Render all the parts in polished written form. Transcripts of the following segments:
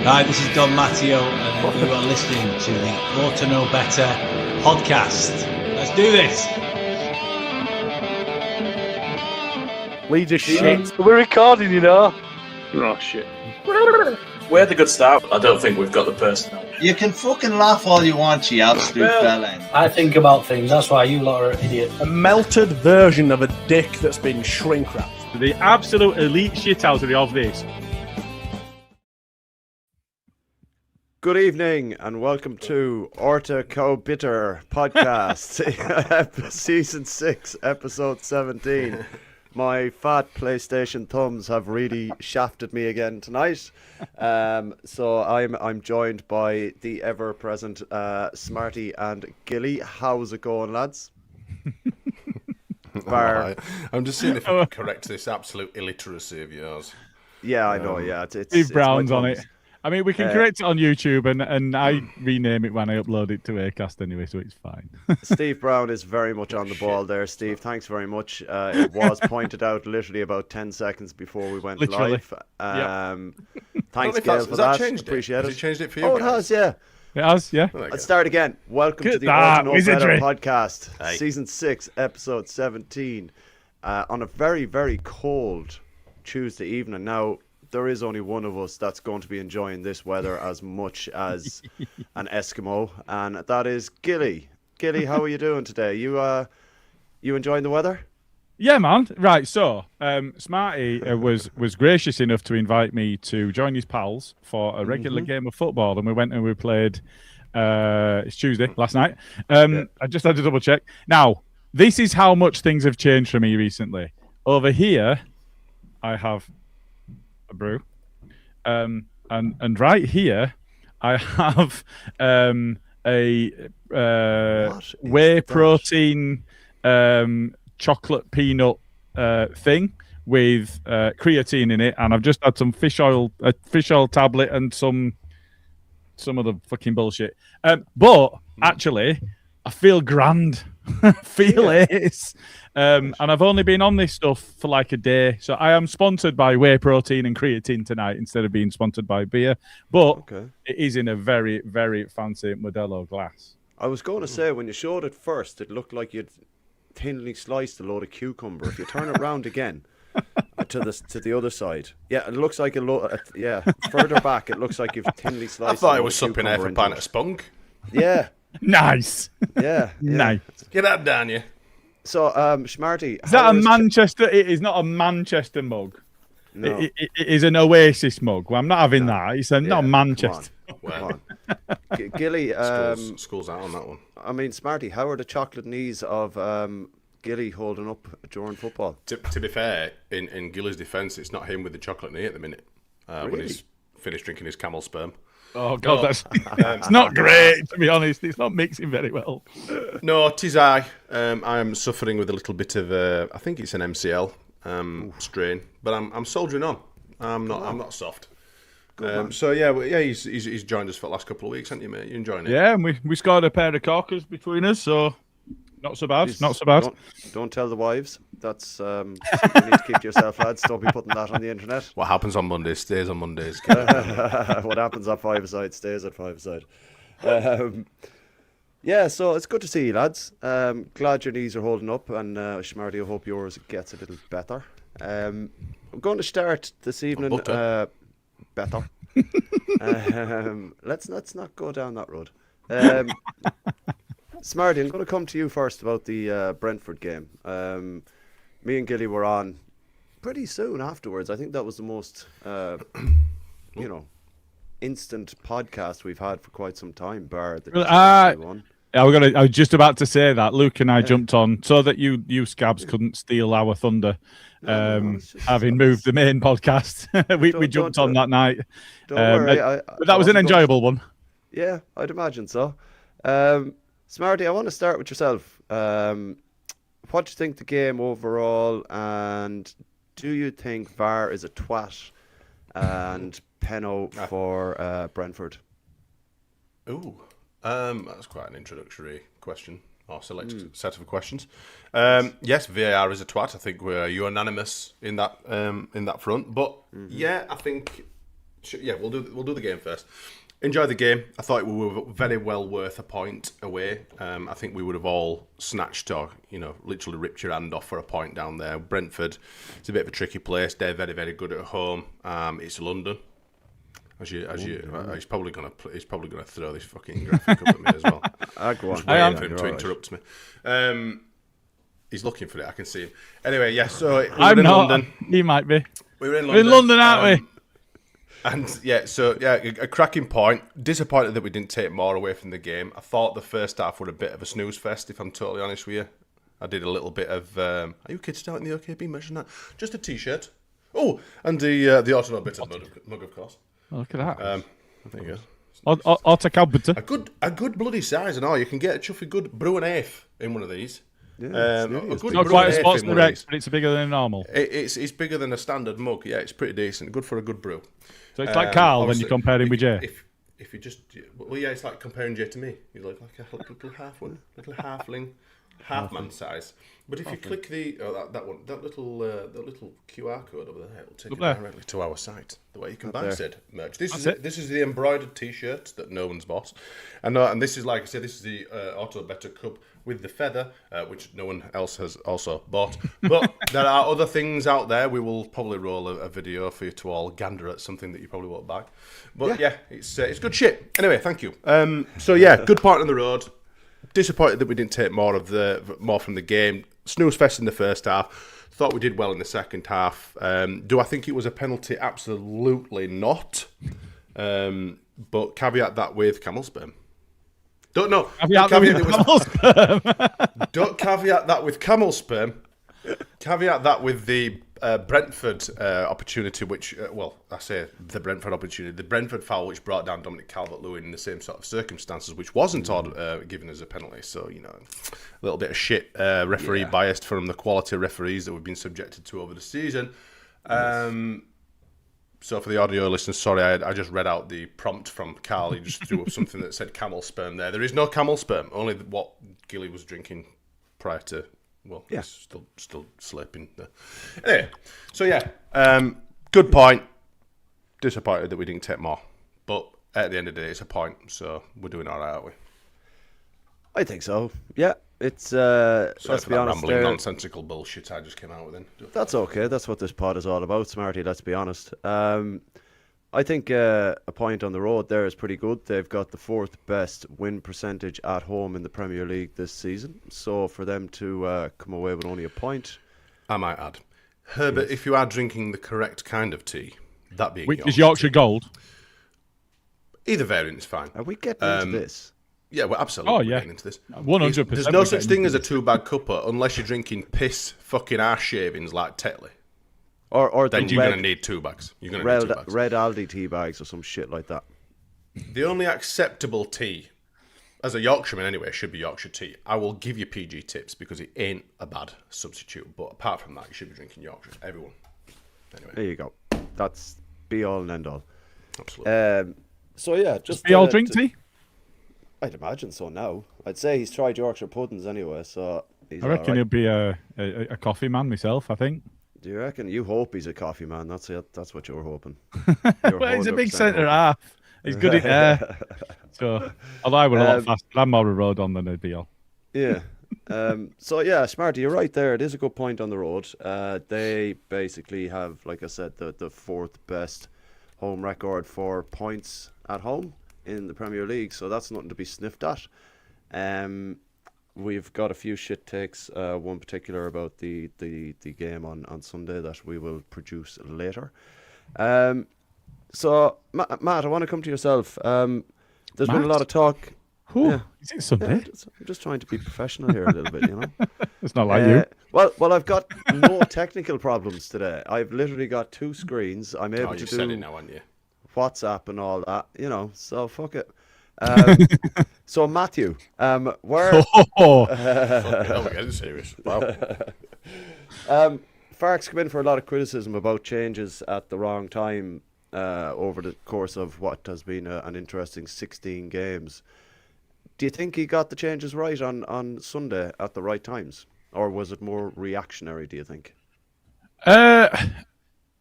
Hi, this is Don Matteo, and you are listening to the Orta No Btter podcast. Let's do this. Leeds are shit. We're recording, you know. Oh, shit. We're the good staff. I don't think we've got the personnel. You can fucking laugh all you want, you absolute fella. I think about things, that's why you lot are idiots. A melted version of a dick that's been shrink wrapped. The absolute elite shithousery of this. Good evening and welcome to Orta Btter podcast, season 6, episode 17. My fat PlayStation thumbs have really shafted me again tonight. So I'm joined by the ever-present Smarty and Gilly. How's it going, lads? I'm just seeing if I can correct this absolute illiteracy of yours. Yeah, I know. Yeah, it's Steve Brown's on it. I mean, we can correct it on YouTube, and I rename it when I upload it to Acast anyway, so it's fine. Steve Brown is very much on the ball there, Steve. Thanks very much. It was pointed out literally about 10 seconds before we went live. Thanks, Gail, for that. Appreciate it. Has it changed it for you? Oh, it has, yeah. It has, yeah. Let's start again. Welcome to the Orta No Btter podcast, Hey. season 6, episode 17, on a very, very cold Tuesday evening. Now, there is only one of us that's going to be enjoying this weather as much as an Eskimo, and that is Gilly. Gilly, how are you doing today? You enjoying the weather? Yeah, man. Right, so Smarty was gracious enough to invite me to join his pals for a regular game of football, and we went and we played. It's Tuesday, last night. I just had to double check. Now, this is how much things have changed for me recently. Over here, I have a brew, and right here, I have a whey protein chocolate peanut thing with creatine in it, and I've just had some fish oil tablet and some other fucking bullshit. But actually, I feel grand. Feel ace. And I've only been on this stuff for like a day, so I am sponsored by whey protein and creatine tonight instead of being sponsored by beer. But it is in a very, very fancy Modelo glass. I was going to say, when you showed it first, it looked like you'd thinly sliced a load of cucumber. If you turn it round again to the other side, it looks like further back, it looks like you've thinly sliced. I thought it was something there for a pint of spunk. Yeah. Nice. Yeah. Nice. Get that down, you. So, Smarty, is that a Manchester? It is not a Manchester mug. No. It is an Oasis mug. Well, I'm not having that. It's not Manchester. Come on. Gilly, schools out on that one. I mean, Smarty, how are the chocolate knees of Gilly holding up during football? To be fair, in Gilly's defence, it's not him with the chocolate knee at the minute. Really? When he's finished drinking his camel sperm. Oh God, it's not great, to be honest. It's not mixing very well. No, 'tis I. I'm suffering with a little bit of I think it's an MCL strain, but I'm soldiering on. I'm not soft. So he's joined us for the last couple of weeks, haven't you, mate? You enjoying it? Yeah, and we scored a pair of corkers between us, so not so bad. Not so bad. Don't tell the wives. That's you need to keep to yourself, lads. Don't be putting that on the internet. What happens on Mondays stays on Mondays. What happens at 5-a-side stays at 5-a-side. So it's good to see you, lads. Glad your knees are holding up, and Smarty, I hope yours gets a little better. I'm going to start this evening. Better. Let's not go down that road. Smarty, I'm going to come to you first about the Brentford game. Me and Gilly were on pretty soon afterwards. I think that was the most, instant podcast we've had for quite some time, bar the one. I was just about to say that. Luke and I jumped on so that you scabs couldn't steal our thunder. Having moved the main podcast, we jumped on that night. Don't worry, but that was an enjoyable one. Yeah, I'd imagine so. Smarty, I want to start with yourself. What do you think the game overall, and do you think VAR is a twat and penno for Brentford? Ooh, that's quite an introductory question, or selected set of questions. Yes, VAR is a twat. I think we're unanimous in that front. But yeah, I think Yeah, we'll do the game first. Enjoy the game. I thought we were very well worth a point away. I think we would have all snatched or, literally ripped your hand off for a point down there. Brentford, it's a bit of a tricky place. They're very, very good at home. It's London. He's probably gonna throw this fucking graphic up at me as well. Go on. I am for him to interrupt me. He's looking for it. I can see him. Anyway, yeah. So I'm in not. London. He might be. We were in We're in London, aren't we? And a cracking point. Disappointed that we didn't take more away from the game. I thought the first half were a bit of a snooze fest, if I'm totally honest with you. I did a little bit of. Are you kids still out in the OKB mention that? Just a T-shirt. Oh, and the Orta bit of mug, of course. Oh, look at that. There you go. Orta Btter. A good bloody size and all. You can get a chuffy good brew and eighth in one of these. Yeah, Not quite a sports direct, but it's bigger than normal. It's bigger than a standard mug. Yeah, it's pretty decent. Good for a good brew. So it's like Karl when you compare him with Jay. If you just, it's like comparing Jay to me. You look like a little halfling, half-man size. But if you click that little QR code over there, it'll take you directly to our site, the way you can buy said merch. This is the embroidered T-shirt that no one's bought, and this is, like I said, this is the Orta Btter cup with the feather, which no one else has also bought. But there are other things out there. We will probably roll a video for you to all gander at something that you probably won't buy. But yeah, it's good shit. Anyway, thank you. Good point on the road. Disappointed that we didn't take more from the game. Snooze fest in the first half. Thought we did well in the second half. Do I think it was a penalty? Absolutely not. But caveat that with camel sperm. Don't know. Don't caveat that with camel sperm. Caveat that with the Brentford opportunity, which, I say the Brentford opportunity, the Brentford foul which brought down Dominic Calvert-Lewin in the same sort of circumstances, which wasn't given as a penalty. So, a little bit of shit referee biased from the quality of referees that we've been subjected to over the season. So for the audio listeners, sorry, I just read out the prompt from Karl. He just threw up something that said camel sperm there. There is no camel sperm, only what Gilly was drinking prior to, still sleeping there. Anyway, so good point. Disappointed that we didn't take more. But at the end of the day, it's a point, so we're doing all right, aren't we? I think so, yeah. It's sorry let's for be that honest, rambling, nonsensical bullshit I just came out with then. That's okay. That's what this pod is all about, Smarty. Let's be honest. I think a point on the road there is pretty good. They've got the fourth best win percentage at home in the Premier League this season. So for them to come away with only a point, I might add, Herbert, if you are drinking the correct kind of tea, that being which is Yorkshire Gold, either variant is fine. Are we getting into this? Yeah, we're absolutely getting into this. 100%. There's no such thing as a two-bag cuppa unless you're drinking piss fucking arse shavings like Tetley. Or then you're going to need 2 bags. You're going to need 2 bags. Red Aldi tea bags or some shit like that. The only acceptable tea, as a Yorkshireman anyway, should be Yorkshire tea. I will give you PG tips because it ain't a bad substitute. But apart from that, you should be drinking Yorkshire. Everyone. Anyway. There you go. That's be all and end all. Absolutely. So yeah, just be all drink tea. I'd imagine so now. I'd say he's tried Yorkshire puddings anyway, so he's I reckon he'll be a coffee man myself, I think. Do you reckon? You hope he's a coffee man. That's it. That's what you're hoping. Well, he's a big centre half. He's good at air. So, although I would a lot faster, I'm more a road on than a deal. Yeah. So yeah, Smarty, you're right there. It is a good point on the road. They basically have, like I said, the fourth best home record for points at home in the Premier League, so that's nothing to be sniffed at. We've got a few shit takes, one particular about the game on Sunday that we will produce later. So, Matt, I want to come to yourself. There's been a lot of talk. Yeah. Is it Sunday? I'm just trying to be professional here a little bit, you know. It's not like you. Well, I've got no technical problems today. I've literally got 2 screens. I'm able to do said it now, haven't you? WhatsApp and all that, you know, so fuck it. So Matthew, where we're getting serious. Wow. Fark's come in for a lot of criticism about changes at the wrong time over the course of what has been an interesting 16 games. Do you think he got the changes right on Sunday at the right times, or was it more reactionary, do you think?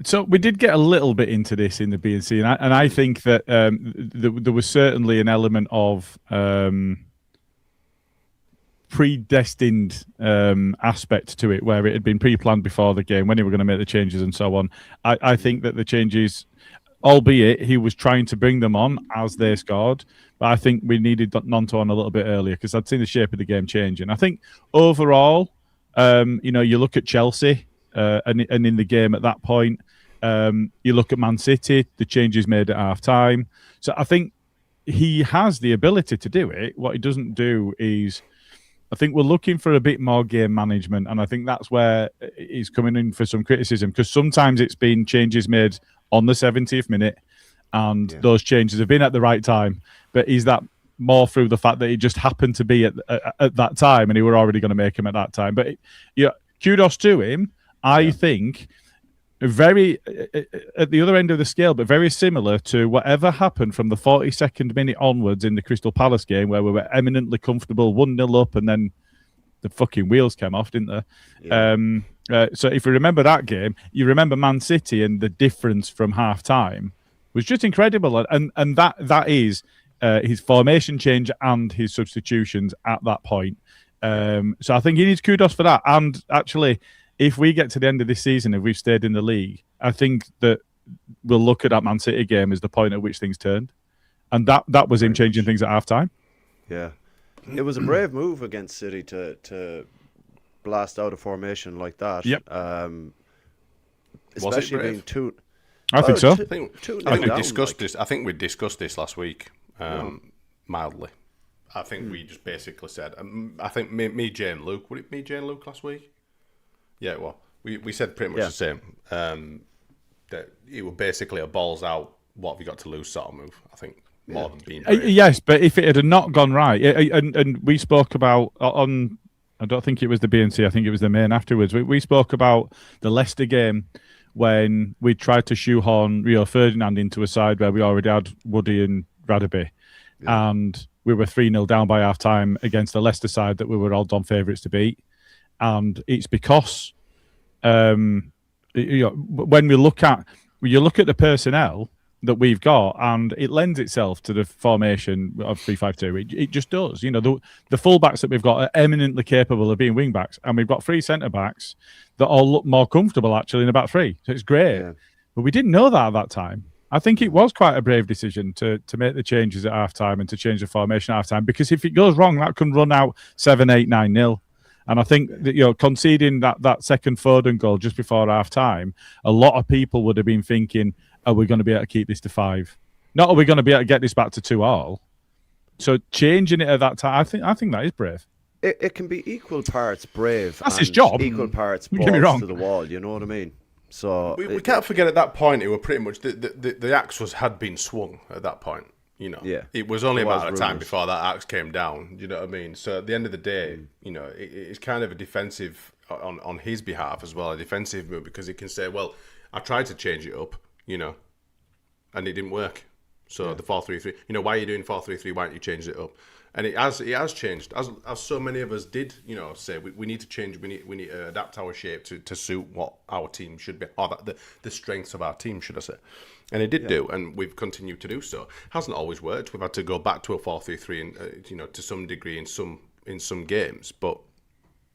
So we did get a little bit into this in the B&C, and I think that there was certainly an element of predestined aspect to it, where it had been pre-planned before the game when they were going to make the changes and so on. I think that the changes, albeit he was trying to bring them on as they scored, but I think we needed Nonto on a little bit earlier because I'd seen the shape of the game changing. I think overall, you look at Chelsea and in the game at that point, you look at Man City, the changes made at half time. So I think he has the ability to do it. What he doesn't do is, I think we're looking for a bit more game management, and I think that's where he's coming in for some criticism, because sometimes it's been changes made on the 70th minute, and those changes have been at the right time. But is that more through the fact that it just happened to be at that time, and he were already going to make them at that time? But kudos to him. I think very at the other end of the scale, but very similar to whatever happened from the 42nd minute onwards in the Crystal Palace game, where we were eminently comfortable, 1-0 up, and then the fucking wheels came off, didn't they? Yeah. So if you remember that game, you remember Man City, and the difference from half time was just incredible. And that is his formation change and his substitutions at that point. So I think he needs kudos for that. And actually, if we get to the end of this season, if we've stayed in the league, I think that we'll look at that Man City game as the point at which things turned. And that was him changing things at half-time. Yeah. It was a brave move against City to blast out a formation like that. Yep. Especially being two... I think so. I think we discussed this. I think we discussed this last week, mildly. I think we just basically said... I think me, Jay and Luke... Would it be Jay and Luke last week? Yeah, well, we said pretty much the same. That it was basically a balls out, what have you got to lose sort of move, I think, more than being brave. Yes, but if it had not gone right, and we spoke about on, I don't think it was the B&C, I think it was the main afterwards, we spoke about the Leicester game when we tried to shoehorn Rio Ferdinand into a side where we already had Woody and Radaby, and we were 3-0 down by half-time against the Leicester side that we were odds-on favourites to beat. And it's because when you look at the personnel that we've got, and it lends itself to the formation of 3-5-2. It just does. The fullbacks that we've got are eminently capable of being wing backs, and we've got 3 centre backs that all look more comfortable actually in a back three. So it's great. Yeah. But we didn't know that at that time. I think it was quite a brave decision to make the changes at half time and to change the formation at half time, because if it goes wrong, that can run out 7-8, 9-0. And I think that, conceding that second Foden goal just before half-time, a lot of people would have been thinking, are we going to be able to keep this to 5? Not are we going to be able to get this back to 2-2. So changing it at that time, I think that is brave. It can be equal parts brave. That's his job. Equal parts balls to the wall, you know what I mean? So we can't forget at that point, it was pretty much, the axe had been swung at that point. It was only a matter of time before that axe came down. You know what I mean? So at the end of the day, it's kind of a defensive on his behalf as well, a defensive move, because he can say, well, I tried to change it up, and it didn't work. So the 4-3-3, why are you doing 4-3-3? Why don't you change it up? And it has changed, as so many of us did. Say we need to change. We need to adapt our shape to suit what our team should be, or the strengths of our team, should I say? And it did do, and we've continued to do so. Hasn't always worked. We've had to go back to a 4-3-3, and to some degree in some games. But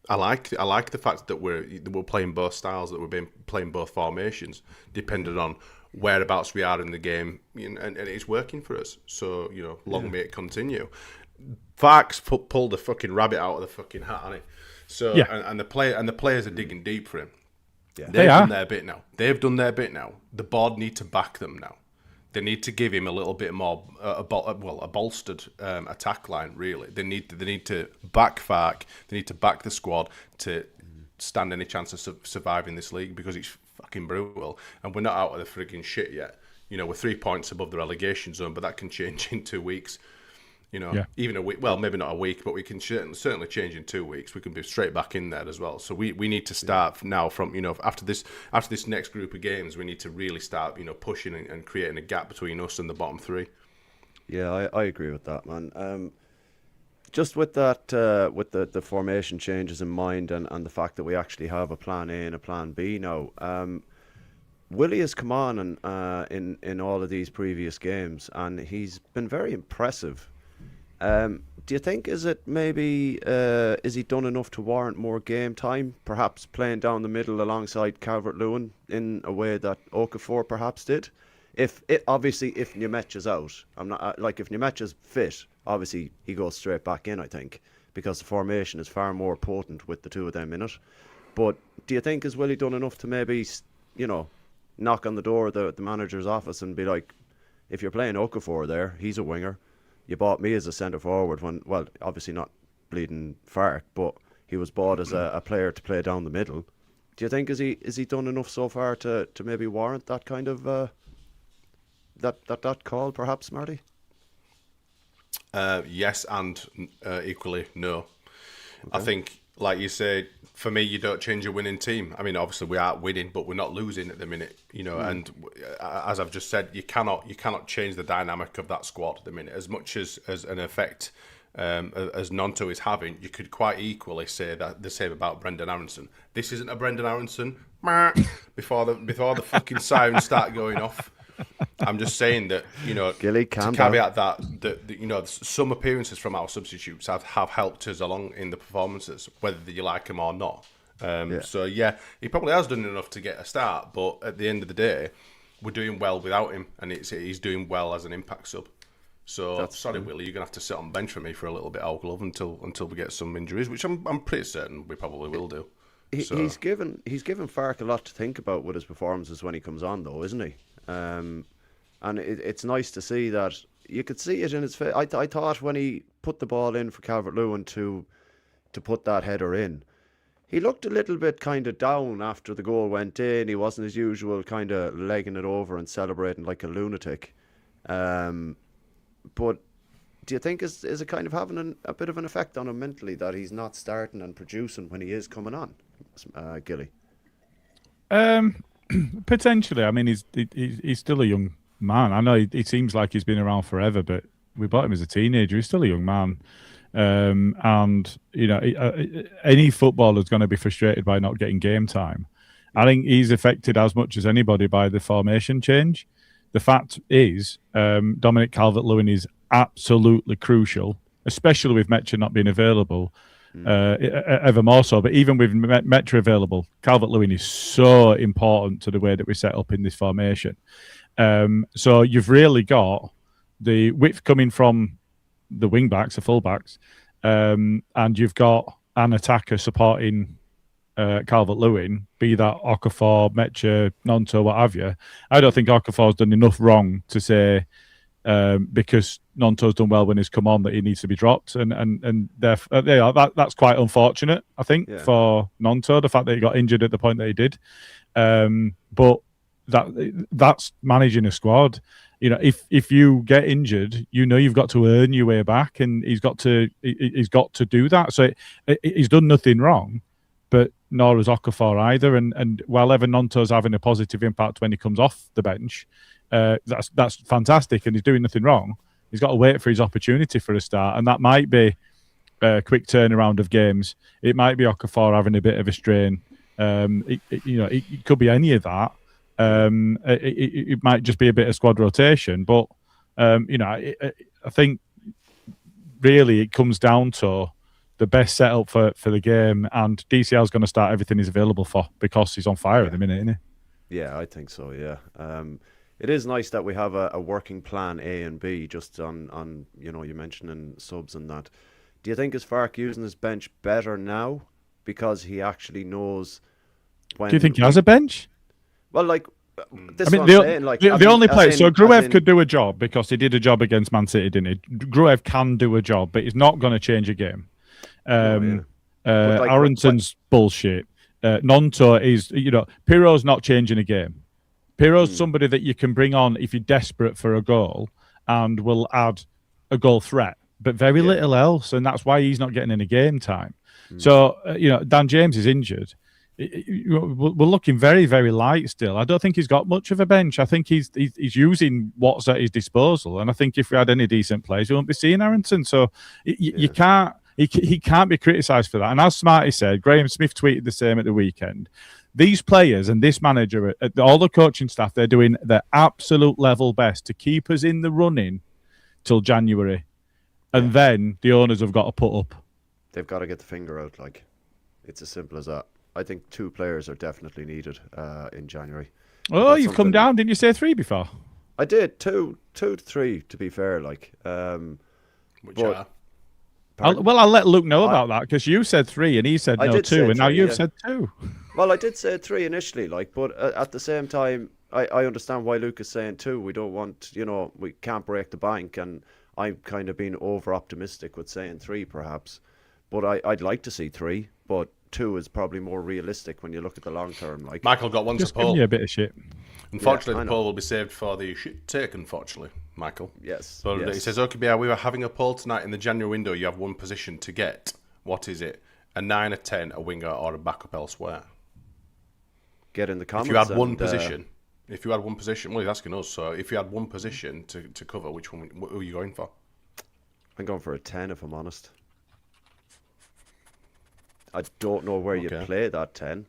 I like the fact that we're playing both styles, that we're playing both formations, depending on whereabouts we are in the game, and it's working for us. So long may it continue. Fark's pulled the fucking rabbit out of the fucking hat, hasn't he? So and the players are digging deep for him. Yeah. They've done their bit now. The board need to back them now. They need to give him a little bit more, a bolstered attack line. Really, they need to back Fark. They need to back the squad to stand any chance of surviving this league, because it's fucking brutal, and we're not out of the frigging shit yet. We're 3 points above the relegation zone, but that can change in 2 weeks. Even a week. Well, maybe not a week, but we can certainly change in 2 weeks. We can be straight back in there as well. So we need to start now from after this next group of games, we need to really start pushing and creating a gap between us and the bottom 3. Yeah, I agree with that, man. Just with that, with the formation changes in mind, and the fact that we actually have a plan A and a plan B now. Willie has come on in all of these previous games, and he's been very impressive. Do you think is he done enough to warrant more game time? Perhaps playing down the middle alongside Calvert-Lewin in a way that Okafor perhaps did. If Nemec is out, I'm not if Nemec is fit, obviously he goes straight back in. I think because the formation is far more potent with the two of them in it. But do you think is Willie done enough to maybe knock on the door of the manager's office and be like, if you're playing Okafor there, he's a winger. You bought me as a centre forward when, well, obviously not bleeding fart, but he was bought as a player to play down the middle. Do you think is he done enough so far to maybe warrant that kind of that call, perhaps, Smarty? Yes, and equally no. Okay. I think, like you say, for me, you don't change a winning team. I mean, obviously we are winning, but we're not losing at the minute, And as I've just said, you cannot change the dynamic of that squad at the minute. As much as an effect as Nonto is having, you could quite equally say that the same about Brendan Aronson. This isn't a Brendan Aronson. Before the fucking sirens start going off. I'm just saying that, Gilly, to caveat that some appearances from our substitutes have helped us along in the performances, whether you like them or not. So, yeah, he probably has done enough to get a start, but at the end of the day, we're doing well without him, and he's doing well as an impact sub. So, sorry, Willie, you're going to have to sit on bench for me for a little bit, Oak Love, until we get some injuries, which I'm pretty certain we probably will do. He's given Fark a lot to think about with his performances when he comes on, though, isn't he? And it's nice to see that. You could see it in his face. I thought when he put the ball in for Calvert-Lewin to put that header in, he looked a little bit kind of down after the goal went in. He wasn't as usual kind of legging it over and celebrating like a lunatic. But do you think is it kind of having a bit of an effect on him mentally that he's not starting and producing when he is coming on, Gilly? Potentially. I mean, he's still a young man. I know he seems like he's been around forever, but we bought him as a teenager. He's still a young man. And, any footballer's going to be frustrated by not getting game time. I think he's affected as much as anybody by the formation change. The fact is, Dominic Calvert-Lewin is absolutely crucial, especially with Metcher not being available. Ever more so, but even with Metcher available, Calvert-Lewin is so important to the way that we set up in this formation. So you've really got the width coming from the wing backs, the full backs, and you've got an attacker supporting Calvert-Lewin, be that Okafor, Metcher, Nonto, what have you. I don't think Okafor's done enough wrong to say because Nonto's done well when he's come on that he needs to be dropped, and that's quite unfortunate, I think, for Nonto, the fact that he got injured at the point that he did. But that's managing a squad. If you get injured, you've got to earn your way back, and he's got to do that. So he's done nothing wrong, but nor has Okafor either. And while Evan Nonto's having a positive impact when he comes off the bench, that's fantastic, and he's doing nothing wrong. He's got to wait for his opportunity for a start, and that might be a quick turnaround of games. It might be Okafor having a bit of a strain. It could be any of that. It might just be a bit of squad rotation, but I think really it comes down to the best setup for the game, and DCL is going to start everything he's available for because he's on fire at the minute, isn't he? Yeah, I think so. Yeah. It is nice that we have a working plan A and B just on you mentioning subs and that. Do you think is Fark using his bench better now because he actually knows when? Do you think he has a bench? Well, this I mean, the only player. So Gruev could do a job because he did a job against Man City, didn't he? Gruev can do a job, but he's not going to change a game. Aronson's bullshit. Nonto is, Pirro's not changing a game. Pirro's somebody that you can bring on if you're desperate for a goal and will add a goal threat, but very little else, and that's why he's not getting any game time. So, Dan James is injured. We're looking very, very light still. I don't think he's got much of a bench. I think he's using what's at his disposal, and I think if we had any decent players, we won't be seeing Aronson. So you can't. He can't be criticised for that. And as Smarty said, Graham Smith tweeted the same at the weekend. these players and this manager, all the coaching staff, they're doing their absolute level best to keep us in the running till January. And then the owners have got to put up. They've got to get the finger out. Like, it's as simple as that. I think 2 players are definitely needed in January. Oh, you've come down. Didn't you say 3 before? I did. 2 to 3, to be fair. Like, Which but- are? I'll let Luke know about that, because you said 3 and he said I no did 2, say and now 3, you've yeah. said 2. Well, I did say 3 initially, like, but at the same time, I understand why Luke is saying 2. We don't want, we can't break the bank, and I'm kind of being over optimistic with saying 3, perhaps. But I'd like to see 3, but 2 is probably more realistic when you look at the long term. Like, Michael got one Just to give poll. me a bit of shit. Unfortunately, I the know. poll will be saved for the shit take, unfortunately, Michael. yes. So yes. it says, okay, we were having a poll tonight in the January window. You have one position to get. What is it? A 9, a 10, a winger, or a backup elsewhere? Get in the comments. If you had one and, position, well, he's asking us. So if you had one position to cover, which one? Who are you going for? I'm going for a 10, if I'm honest. I don't know where you Okay. play that 10.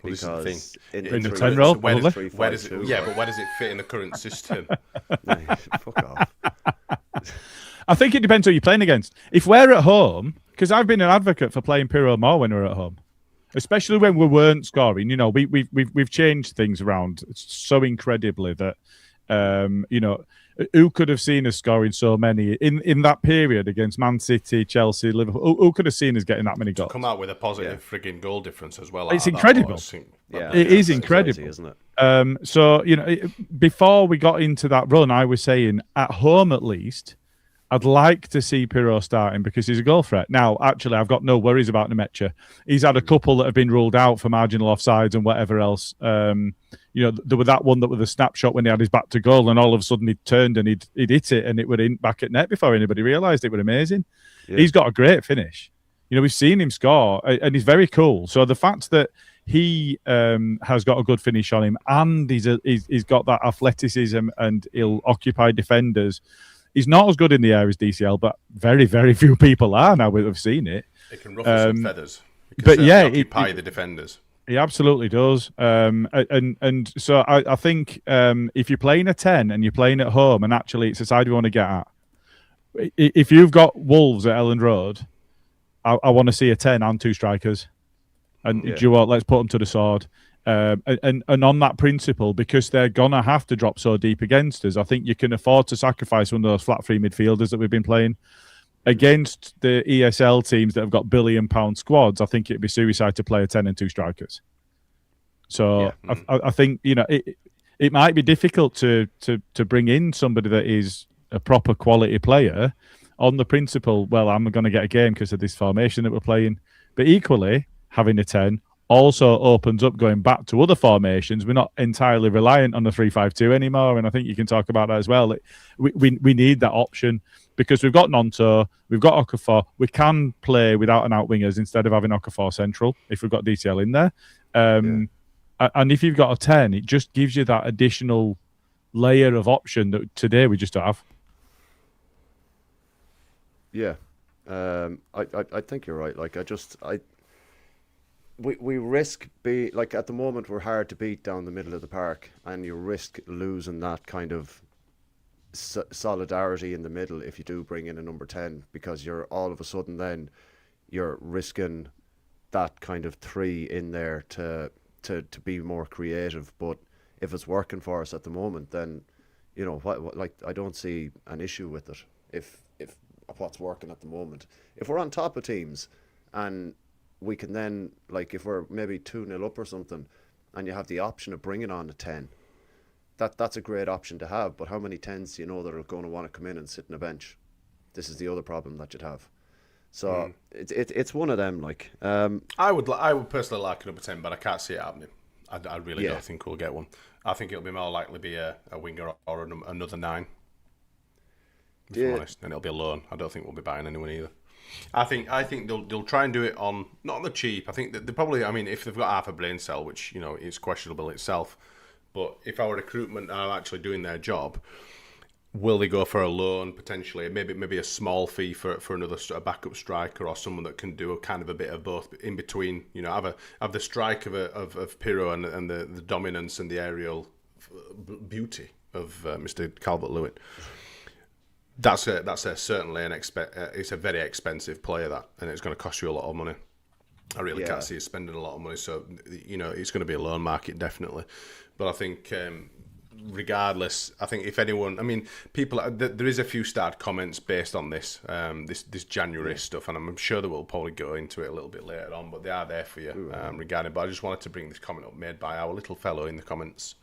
Well, this is the Because thing. In the three- 10 role, Where does, probably. where does it? 3-5-2, Yeah, but where does it fit in the current system? Fuck off. I think it depends who you're playing against. If we're at home, because I've been an advocate for playing Pirro more when we're at home, especially when we weren't scoring. We've changed things around so incredibly that who could have seen us scoring so many in that period against Man City, Chelsea, Liverpool? Who could have seen us getting that many goals? Come out with a positive frigging goal difference as well. It's out of that incredible. lot, I think. Yeah, It is that's incredible. crazy, isn't it? So before we got into that run, I was saying at home at least, I'd like to see Pirro starting because he's a goal threat. Now, actually, I've got no worries about Nemecha. He's had a couple that have been ruled out for marginal offsides and whatever else. There was that one that was a snapshot when he had his back to goal, and all of a sudden he turned and he'd hit it, and it would in back at net before anybody realised it was amazing. Yeah. He's got a great finish. We've seen him score, and he's very cool. So the fact that he has got a good finish on him, and he's got that athleticism, and he'll occupy defenders. He's not as good in the air as DCL, but very, very few people are now. We've seen it. It can ruffle some feathers. It can but certainly yeah, occupy the defenders. He absolutely does. And so I think if you're playing a 10 and you're playing at home, and actually it's a side we want to get at, if you've got Wolves at Elland Road, I want to see a 10 and 2 strikers. And do you know what? Let's put them to the sword. And on that principle, because they're going to have to drop so deep against us, I think you can afford to sacrifice one of those flat free midfielders that we've been playing. Against the ESL teams that have got billion-pound squads, I think it'd be suicide to play a 10 and 2 strikers. So I think it might be difficult to bring in somebody that is a proper quality player on the principle, well, I'm going to get a game because of this formation that we're playing. But equally, having a 10 also opens up going back to other formations. We're not entirely reliant on the 3-5-2 anymore, and I think you can talk about that as well. We need that option because we've got Nonto, we've got Okafor. We can play without an out wingers instead of having Okafor central if we've got DCL in there. And if you've got a 10, it just gives you that additional layer of option that today we just don't have. Yeah, I think you're right. Like we risk at the moment we're hard to beat down the middle of the park, and you risk losing that kind of solidarity in the middle if you do bring in a number 10, because you're all of a sudden then you're risking that kind of 3 in there to be more creative. But if it's working for us at the moment, then I don't see an issue with it. If what's working at the moment, if we're on top of teams and we can then, like, if we're maybe 2-0 up or something and you have the option of bringing on a 10, that's a great option to have. But how many 10s do you know that are going to want to come in and sit on a bench? This is the other problem that you'd have. So it's one of them. Like I would personally like a number 10, but I can't see it happening. I really don't think we'll get one. I think it'll be more likely be a winger or another 9. If I'm honest, and it'll be a loan. I don't think we'll be buying anyone either. I think they'll try and do it on not on the cheap. I think that they probably. I mean, if they've got half a brain cell, which is questionable itself, but if our recruitment are actually doing their job, will they go for a loan potentially? Maybe a small fee for a backup striker or someone that can do a kind of a bit of both in between. Have the strike of Pirro and the dominance and the aerial beauty of Mr. Calvert-Lewin. That's certainly it's a very expensive player, that, and it's going to cost you a lot of money. I really can't see you spending a lot of money, so it's going to be a loan market definitely. But I think regardless, I think if anyone, people, there is a few started comments based on this January stuff, and I'm sure that we'll probably go into it a little bit later on, but they are there for you regarding. But I just wanted to bring this comment up made by our little fellow in the comments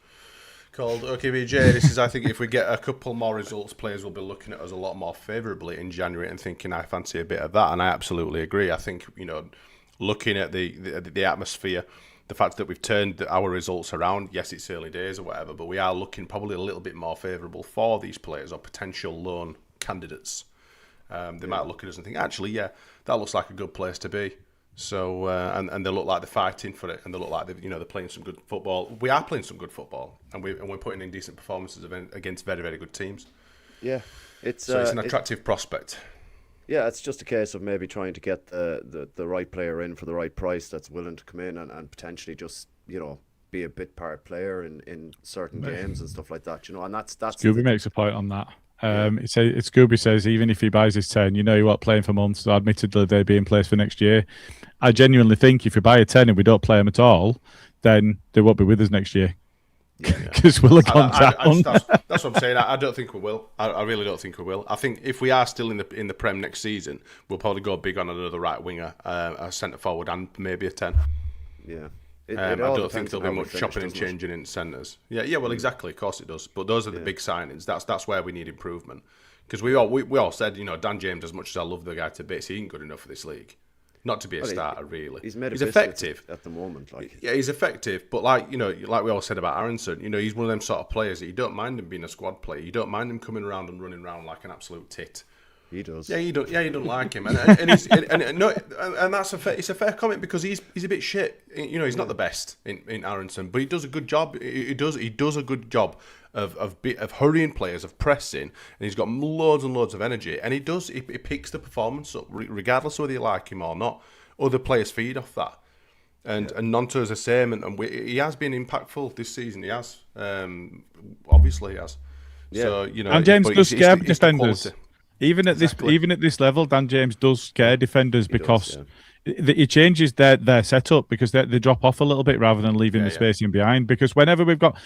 called OKBJ. This is, I think, if we get a couple more results, players will be looking at us a lot more favourably in January and thinking, I fancy a bit of that, and I absolutely agree. I think, looking at the atmosphere, the fact that we've turned our results around, yes, it's early days or whatever, but we are looking probably a little bit more favourable for these players or potential loan candidates. They might look at us and think, actually, yeah, that looks like a good place to be. So, and they look like they're fighting for it, and they look like they're playing some good football. We are playing some good football, and we're putting in decent performances against very, very good teams. Yeah, it's an attractive prospect. Yeah, it's just a case of maybe trying to get the right player in for the right price that's willing to come in and potentially just, be a bit part player in certain games and stuff like that, and that's Scooby makes a point on that. Scooby says even if he buys his 10, playing for months, admittedly they'd be in place for next year. I genuinely think if you buy a 10 and we don't play them at all, then they won't be with us next year. Because we'll have gone down. That's what I'm saying. I don't think we will. I really don't think we will. I think if we are still in the Prem next season, we'll probably go big on another right winger, a centre forward, and maybe a 10. Yeah. I don't think there'll be much chopping and changing in centres. Yeah. Well, exactly. Of course it does. But those are the big signings. That's where we need improvement. Because we all said, Dan James, as much as I love the guy to bits, he ain't good enough for this league. Not to be a starter, really. He's effective at the moment. Yeah, he's effective, but like we all said about Aronson, he's one of them sort of players that you don't mind him being a squad player. You don't mind him coming around and running around like an absolute tit. He does. Yeah, you don't like him, and that's it's a fair comment because he's a bit shit. He's not the best in Aronson, but he does a good job. He does a good job of hurrying players, of pressing, and he's got loads and loads of energy, and he picks the performance up regardless of whether you like him or not. Other players feed off that, and Nonto is the same, and he has been impactful this season. He has, obviously he has. Yeah. So and James does scare defenders. Even at this level, Dan James does scare defenders because he changes their setup because they drop off a little bit rather than leaving the space in behind. Because whenever we've got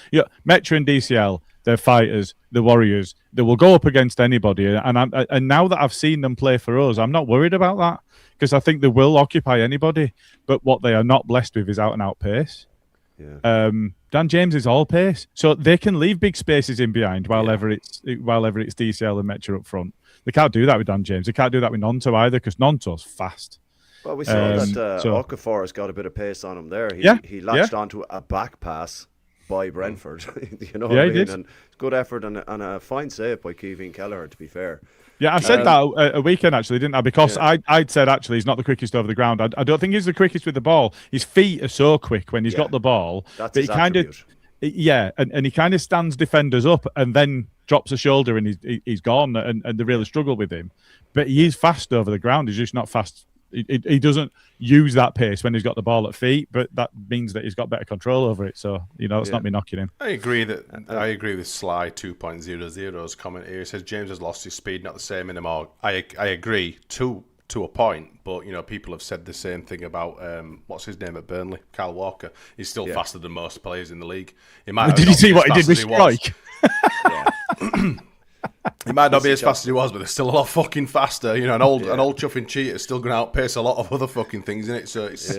Metro and DCL, they're fighters, they're warriors. They will go up against anybody. And now that I've seen them play for us, I'm not worried about that because I think they will occupy anybody. But what they are not blessed with is out and out pace. Yeah. Dan James is all pace, so they can leave big spaces in behind while ever it's DCL and Metro up front. They can't do that with Dan James. They can't do that with Nonto either because Nonto's fast. Well, we saw that Okafor has got a bit of pace on him there. He latched onto a back pass by Brentford. What I mean? Did. And good effort and a fine save by Kevin Kelleher, to be fair. Yeah, I said that a weekend actually, didn't I? Because I'd said actually he's not the quickest over the ground. I don't think he's the quickest with the ball. His feet are so quick when he's got the ball. That's his attribute. And he kind of stands defenders up and then drops a shoulder and he's gone and they really struggle with him. But he is fast over the ground. He's just not fast. He doesn't use that pace when he's got the ball at feet, but that means that he's got better control over it. So, it's not me knocking him. I agree with Sly 2.00's comment here. He says James has lost his speed, not the same anymore. I agree to a point, but people have said the same thing about what's his name at Burnley, Kyle Walker. He's still faster than most players in the league. Did you see what he did with Strike? He might not be as fast as he was, but they're still a lot fucking faster. An old chuffing cheater is still going to outpace a lot of other fucking things, isn't it? So it's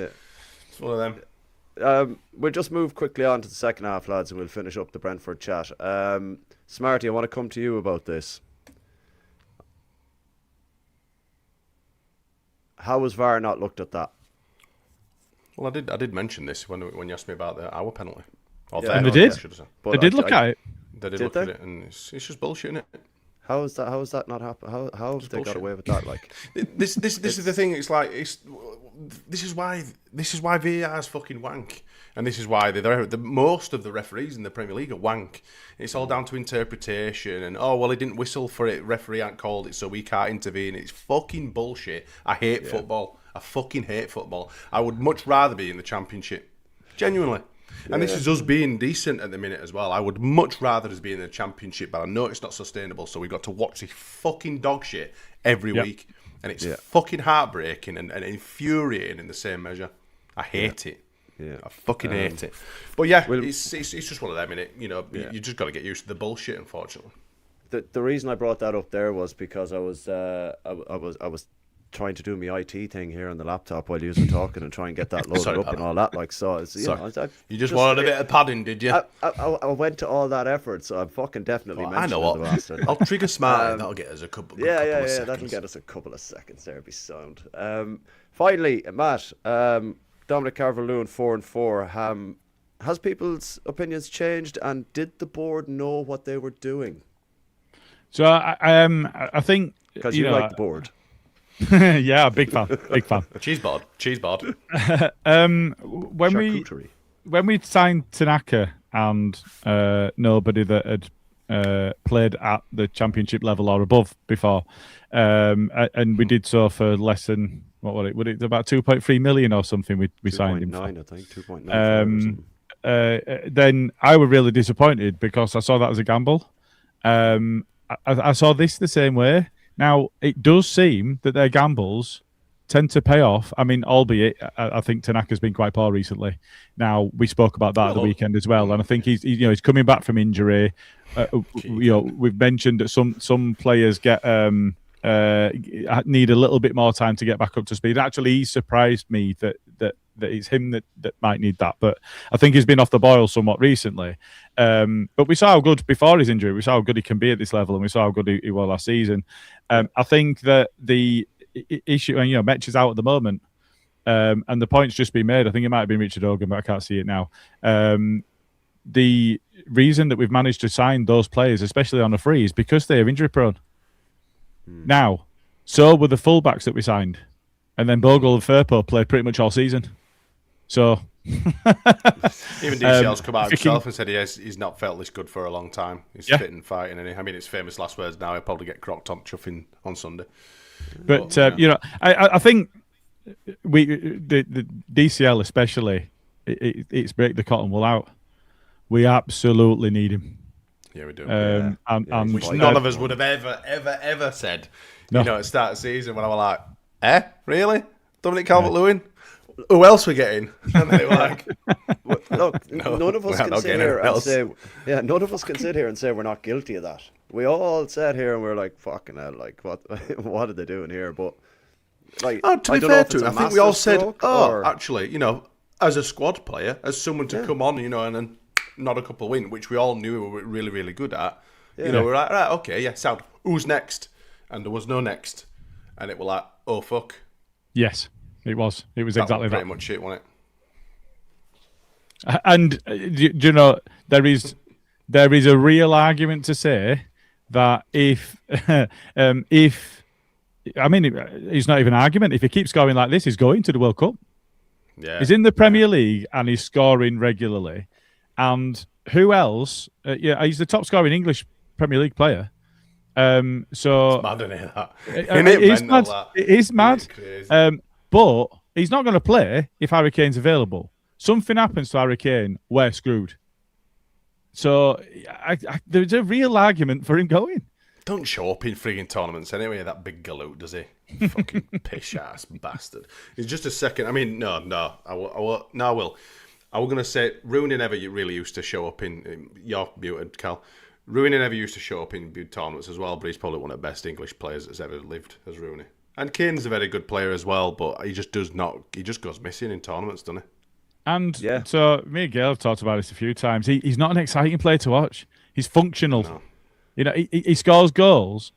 one of them. We'll just move quickly on to the second half, lads, and we'll finish up the Brentford chat. Smarty, I want to come to you about this. How was VAR not looked at that? Well, I did mention this when you asked me about the hour penalty. And they did. They did look at it. They did look at it, and it's just bullshit, isn't it? How is that not happen? How have they got away with that? Like this is the thing. It's like this is why VAR is fucking wank, and this is why the most of the referees in the Premier League are wank. It's all down to interpretation, and he didn't whistle for it. Referee hadn't called it, so we can't intervene. It's fucking bullshit. I hate football. I fucking hate football. I would much rather be in the Championship, genuinely. And this is us being decent at the minute as well. I would much rather us be in the Championship, but I know it's not sustainable, so we've got to watch this fucking dog shit every week. And it's fucking heartbreaking and infuriating in the same measure. I hate it. Yeah, I fucking hate it. But it's just one of them, innit? You know, you just got to get used to the bullshit, unfortunately. The reason I brought that up there was because I was trying to do my IT thing here on the laptop while you were talking and try and get that loaded up and all that. Like, so it's, you just wanted a bit of padding, did you? I went to all that effort, so I'm fucking definitely mentioning I know what. the bastard. I'll trigger Smarty. That'll get us a couple. Yeah, of seconds. that'll get us a couple of seconds there. It'll be sound. Finally, Matt, Dominic Calvert-Lewin 4-4. Has people's opinions changed, and did the board know what they were doing? So I think because you like the board. Yeah, big fan. Cheese board. When we signed Tanaka and nobody that had played at the Championship level or above before, and we did so for less than what was it? Was it about 2.3 million or something? We signed him for. 2.9, I think 2.9. Then I was really disappointed because I saw that as a gamble. I saw this the same way. Now, it does seem that their gambles tend to pay off. I mean, albeit, I think Tanaka's been quite poor recently. Now, we spoke about that at the weekend as well, and I think he's coming back from injury. We've mentioned that some players need a little bit more time to get back up to speed. Actually, he surprised me that it's him that might need that. But I think he's been off the boil somewhat recently. But we saw how good before his injury. We saw how good he can be at this level, and we saw how good he was last season. I think that the issue, and Metch is out at the moment, and the point's just been made. I think it might have been Richard Hogan, but I can't see it now. The reason that we've managed to sign those players, especially on a free, is because they are injury prone. Now, so were the fullbacks that we signed, and then Bogle and Firpo played pretty much all season. So even DCL's come out himself and said he's not felt this good for a long time. He's fit and fighting, and I mean, it's famous last words now. He'll probably get crocked on chuffing on Sunday. But I think the DCL especially, it's break the cotton wool out. We absolutely need him. Yeah, we do. And which none of us would have ever said. No. At the start of the season when I was like, really? Dominic Calvert-Lewin? Who else we're getting? And they were like, look, none of us can sit here and say, none of us can sit here and say we're not guilty of that. We all sat here and we're like, fucking hell, like what are they doing here? But like, to be fair to it, I think we all said, actually, as a squad player, as someone to come on, and then not a couple win, which we all knew we were really, really good at. We're like, right, okay, sound. Who's next? And there was no next, and it was like, oh fuck. Yes. It was. It was exactly that. Pretty much it, wasn't it? And there is a real argument to say that if I mean, it's not even an argument. If he keeps going like this, he's going to the World Cup. Yeah, he's in the Premier League and he's scoring regularly. And who else? He's the top scoring English Premier League player. So it's mad, isn't it? That? It is mad. But he's not going to play if Harry Kane's available. Something happens to Harry Kane, we're screwed. So there's a real argument for him going. Don't show up in frigging tournaments anyway, that big galoot, does he? Fucking pish-ass bastard. It's just a second. I mean, no. I will. I was going to say, Rooney never really used to show up in... You're muted, Karl. Rooney never used to show up in big tournaments as well, but he's probably one of the best English players that's ever lived, as Rooney. And Kane's a very good player as well, but he just goes missing in tournaments, doesn't he? And so me and Gail have talked about this a few times. He's not an exciting player to watch. He's functional. No. He scores goals,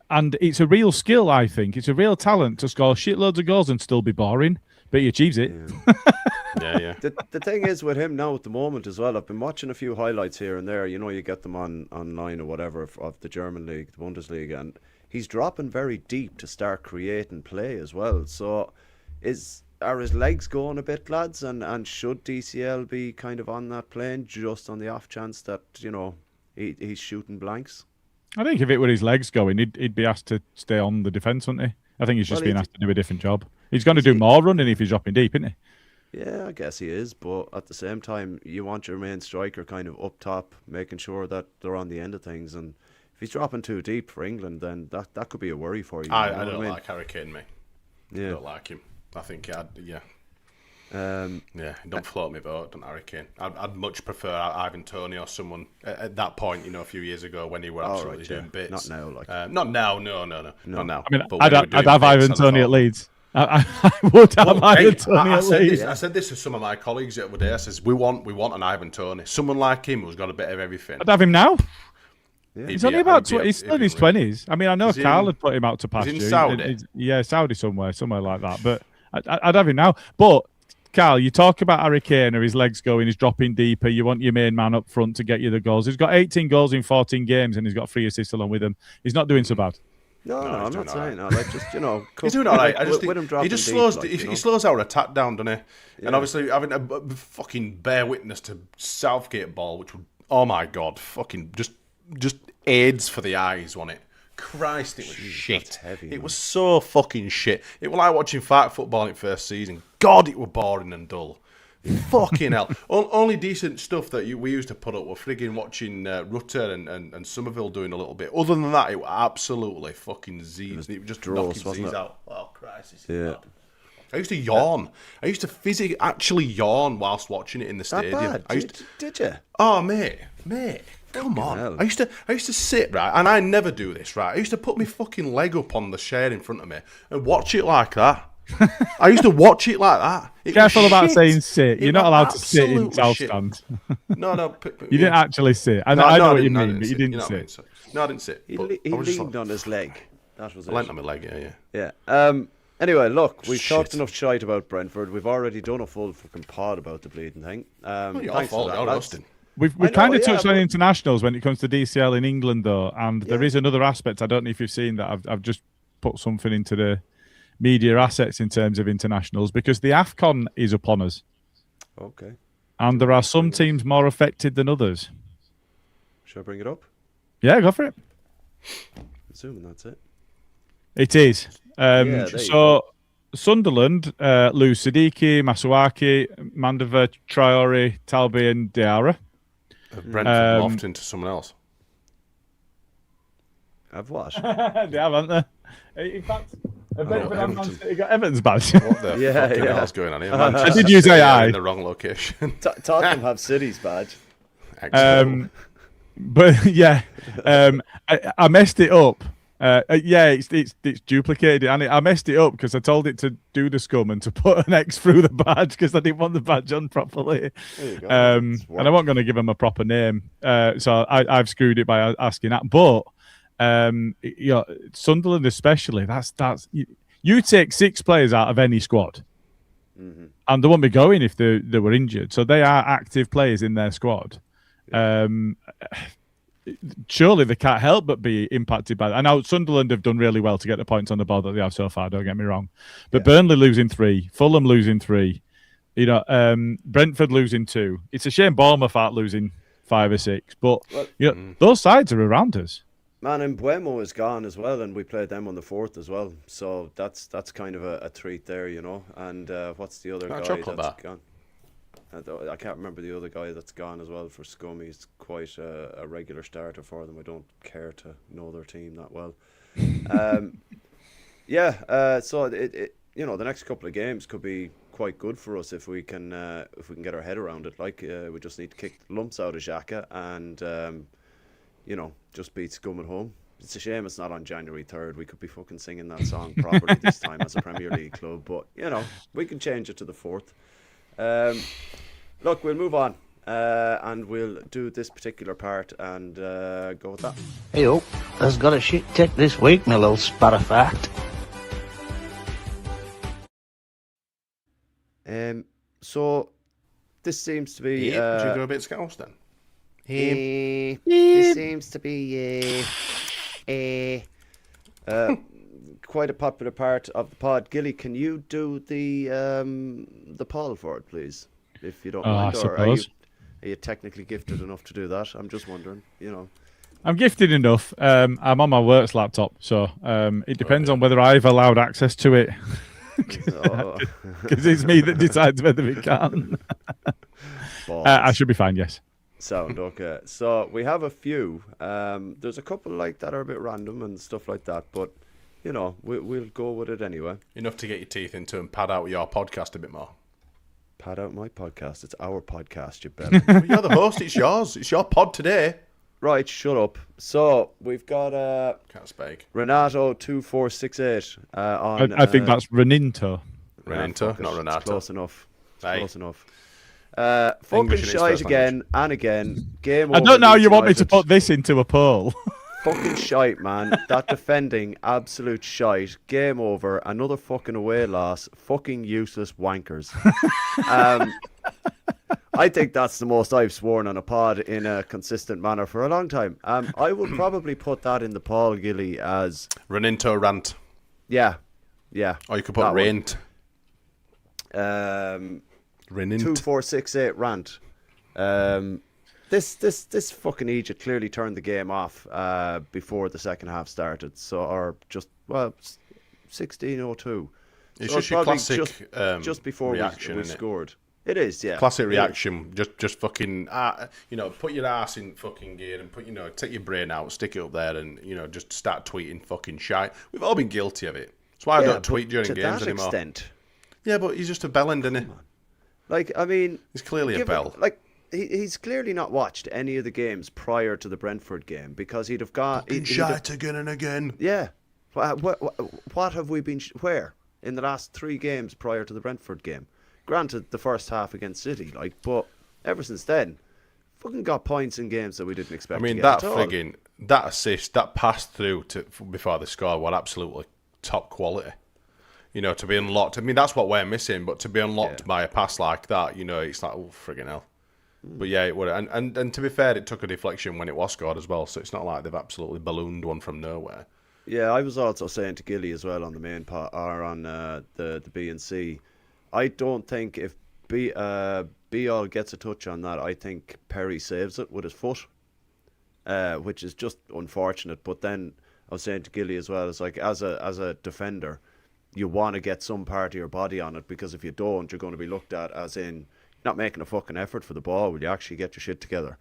and it's a real skill, I think. It's a real talent to score shitloads of goals and still be boring, but he achieves it. Yeah. The thing is with him now at the moment as well, I've been watching a few highlights here and there. You get them online or whatever of the German league, the Bundesliga, and he's dropping very deep to start creating play as well. So are his legs going a bit, lads? And should DCL be kind of on that plane just on the off chance that he's shooting blanks? I think if it were his legs going, he'd be asked to stay on the defence, wouldn't he? I think he's just being asked to do a different job. He's going to do more running if he's dropping deep, isn't he? Yeah, I guess he is, but at the same time, you want your main striker kind of up top, making sure that they're on the end of things. And if he's dropping too deep for England, then that could be a worry for you. I don't like Harry Kane, mate. Yeah. I don't like him. I think yeah, don't float me boat, don't Harry Kane. I'd much prefer Ivan Toney or someone at that point, a few years ago when he were absolutely doing bits. Not now, like not now, no, not now. I mean, But I'd have Ivan Toney at Leeds. I would have Ivan Toney at Leeds. I said this to some of my colleagues the other day. I says we want an Ivan Toney, someone like him who's got a bit of everything. I'd have him now. Yeah. He's only about he's still in his 20s. I mean, I know Karl had put him out to pasture. He's in Saudi. Saudi somewhere like that. But I'd have him now. But Karl, you talk about Harry Kane or his legs going, he's dropping deeper. You want your main man up front to get you the goals. He's got 18 goals in 14 games and he's got 3 assists along with him. He's not doing so bad. No, I'm not saying that. Like, just he's doing all right. I just think he just slows. He slows our attack down, doesn't he? Yeah. And obviously having a fucking bear witness to Southgate ball, which would, oh my god, fucking just AIDS for the eyes, wasn't it? Christ, it was shit. Heavy, it was so fucking shit. It was like watching fight football in its first season. God, it were boring and dull. Fucking hell. Only decent stuff that we used to put up were frigging watching Rutter and Somerville doing a little bit. Other than that, it was absolutely fucking Z's. It was just dross, knocking Z's it? out. Oh, Christ. Yeah. I used to yawn. I used to physically actually yawn whilst watching it in the stadium. Did you? Oh, mate. Come on. Hell. I used to sit, right, and I never do this, right. I used to put my fucking leg up on the chair in front of me and watch it like that. I used to watch it like that. Careful about saying sit. You're not allowed to sit in South Stand. No. You didn't actually sit. I know what you mean, but you didn't sit. No, I didn't sit. He leaned on his leg. That was it. I leant on my leg, yeah. Yeah. Anyway, look, we've talked enough shite about Brentford. We've already done a full fucking pod about the bleeding thing. Your fault, you're roasting. We've kind of touched on internationals when it comes to DCL in England, though, and there is another aspect. I don't know if you've seen that. I've just put something into the media assets in terms of internationals because the AFCON is upon us. Okay. And there are some teams more affected than others. Shall I bring it up? Yeah, go for it. Assuming that's it. It is. So Sunderland lose Siddiqui, Masuaki, Mandava, Traore, Talbi and Diarra. Brentford loft into someone else. I've what? They have, haven't they? In fact, Brentford and Man City got Everton's badge. What the fucking hell's going on here? I did use AI. In the wrong location. Tottenham have City's badge. But yeah, I messed it up. It's duplicated, and I messed it up because I told it to do the scum and to put an X through the badge because I didn't want the badge on properly. And I wasn't going to give him a proper name, so I've screwed it by asking that. But Sunderland especially, that's you take 6 players out of any squad, and they won't be going if they were injured. So they are active players in their squad. Surely they can't help but be impacted by that. I know Sunderland have done really well to get the points on the board that they have so far, don't get me wrong. But Burnley losing 3, Fulham losing 3, Brentford losing 2. It's a shame Bournemouth aren't losing 5 or 6. But those sides are around us. Man, and Buemo is gone as well, and we played them on the 4th as well. So that's kind of a treat there, And what's the other guy that's gone? I can't remember the other guy that's gone as well for Scum. He's quite a regular starter for them. I don't care to know their team that well. So the next couple of games could be quite good for us if we can get our head around it. We just need to kick lumps out of Xhaka and just beat Scum at home. It's a shame it's not on January 3rd. We could be fucking singing that song properly this time as a Premier League club. But we can change it to the 4th. Look, we'll move on and we'll do this particular part and go with that. Hey, has got a shit tick this week, my little spat of fact. So this seems to be. Would you go a bit Scouse then? This seems to be quite a popular part of the pod. Gilly, can you do the poll for it, please, if you don't mind? I Or suppose. are you technically gifted enough to do that? I'm just wondering, I'm gifted enough. I'm on my work's laptop, so it depends on whether I've allowed access to it. Because it's me that decides whether it can. I should be fine, yes. Sound okay. So we have a few. There's a couple that are a bit random and stuff like that, but we'll go with it anyway. Enough to get your teeth into and pad out your podcast a bit more. Pad out my podcast. It's our podcast, you bet. You're the host. It's yours. It's your pod today. Right, shut up. So we've got Can't speak. Renato 2468 on. I think that's Reninto. Reninto, not Renato. Close enough. Hey. Close enough. Fucking shite again and again. Game over. I don't know how you want me United. to put this into a poll. Fucking shite, man. That defending, absolute shite. Game over. Another fucking away loss. Fucking useless wankers. I think that's the most I've sworn on a pod in a consistent manner for a long time. I would probably put that in the Paul Gilly as Reninto rant. Yeah. Or you could put rant. Renint. Renint. 2468 rant. This fucking Egypt clearly turned the game off before the second half started. or just 16:02. It's so just your classic just before reaction, we isn't it? scored. It is, yeah. Classic reaction. Just fucking, put your ass in fucking gear and take your brain out, stick it up there, and just start tweeting fucking shite. We've all been guilty of it. That's why I don't tweet during games to that anymore. Extent. Yeah, but he's just a bellend, isn't he? He's clearly a bell. He's clearly not watched any of the games prior to the Brentford game because he'd have got shite again and again. Yeah. What have we been? Where in the last 3 games prior to the Brentford game? Granted, the first half against City, but ever since then, fucking got points in games that we didn't expect. I mean, to that get at all. frigging that assist, that pass through before the score, was absolutely top quality. To be unlocked. I mean, that's what we're missing. But to be unlocked by a pass like that, it's like, oh, friggin' hell. But yeah, it would. And to be fair, it took a deflection when it was scored as well. So it's not like they've absolutely ballooned one from nowhere. Yeah, I was also saying to Gilly as well on the main part, or on the B and C. I don't think if Biol gets a touch on that, I think Perry saves it with his foot, which is just unfortunate. But then I was saying to Gilly as well, it's like as a defender, you want to get some part of your body on it because if you don't, you're going to be looked at as in not making a fucking effort for the ball. Will you actually get your shit together?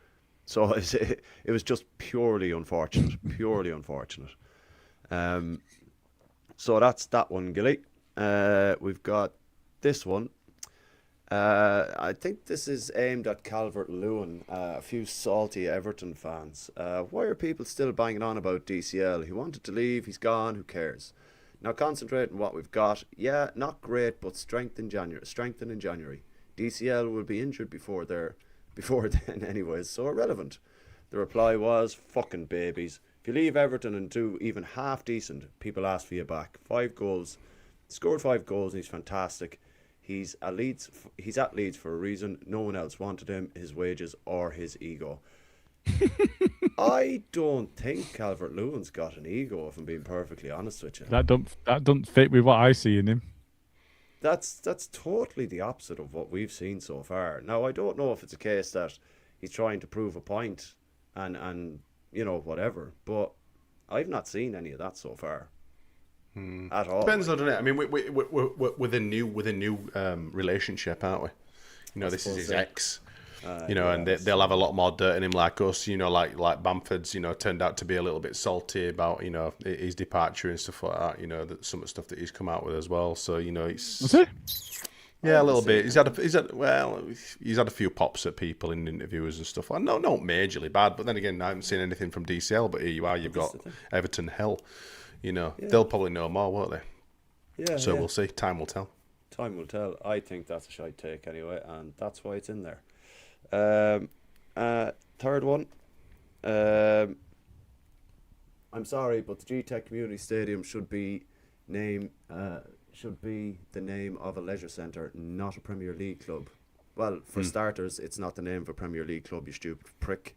So it was just purely unfortunate, So that's that one, Gilly. We've got this one. I think this is aimed at Calvert-Lewin, a few salty Everton fans. Why are people still banging on about DCL? He wanted to leave, he's gone, who cares? Now concentrate on what we've got. Yeah, not great, but strengthen in January. DCL will be injured before then anyways, so irrelevant. The reply was, fucking babies. If you leave Everton and do even half decent, people ask for you back. 5 goals. Scored 5 goals and he's fantastic. He's at Leeds for a reason. No one else wanted him, his wages or his ego. I don't think Calvert-Lewin's got an ego, if I'm being perfectly honest with you. That don't fit with what I see in him. That's totally the opposite of what we've seen so far. Now, I don't know if it's a case that he's trying to prove a point and whatever, but I've not seen any of that so far. At all. Depends, doesn't it? I mean, we're with a new relationship, aren't we? This is his ex. And they'll have a lot more dirt in him, like us. Like Bamford's. Turned out to be a little bit salty about his departure and stuff like that. Some of the stuff that he's come out with as well. So it's. Was it? Yeah, a little bit. He's had a few pops at people in interviews and stuff. No, not majorly bad. But then again, I haven't seen anything from DCL. But here you are. You've got Everton hell. They'll probably know more, won't they? Yeah. So we'll see. Time will tell. Time will tell. I think that's a shite take anyway, and that's why it's in there. Third one. I'm sorry, but the G-Tech Community Stadium should be the name of a leisure centre, not a Premier League club. Well, for starters, it's not the name of a Premier League club, you stupid prick.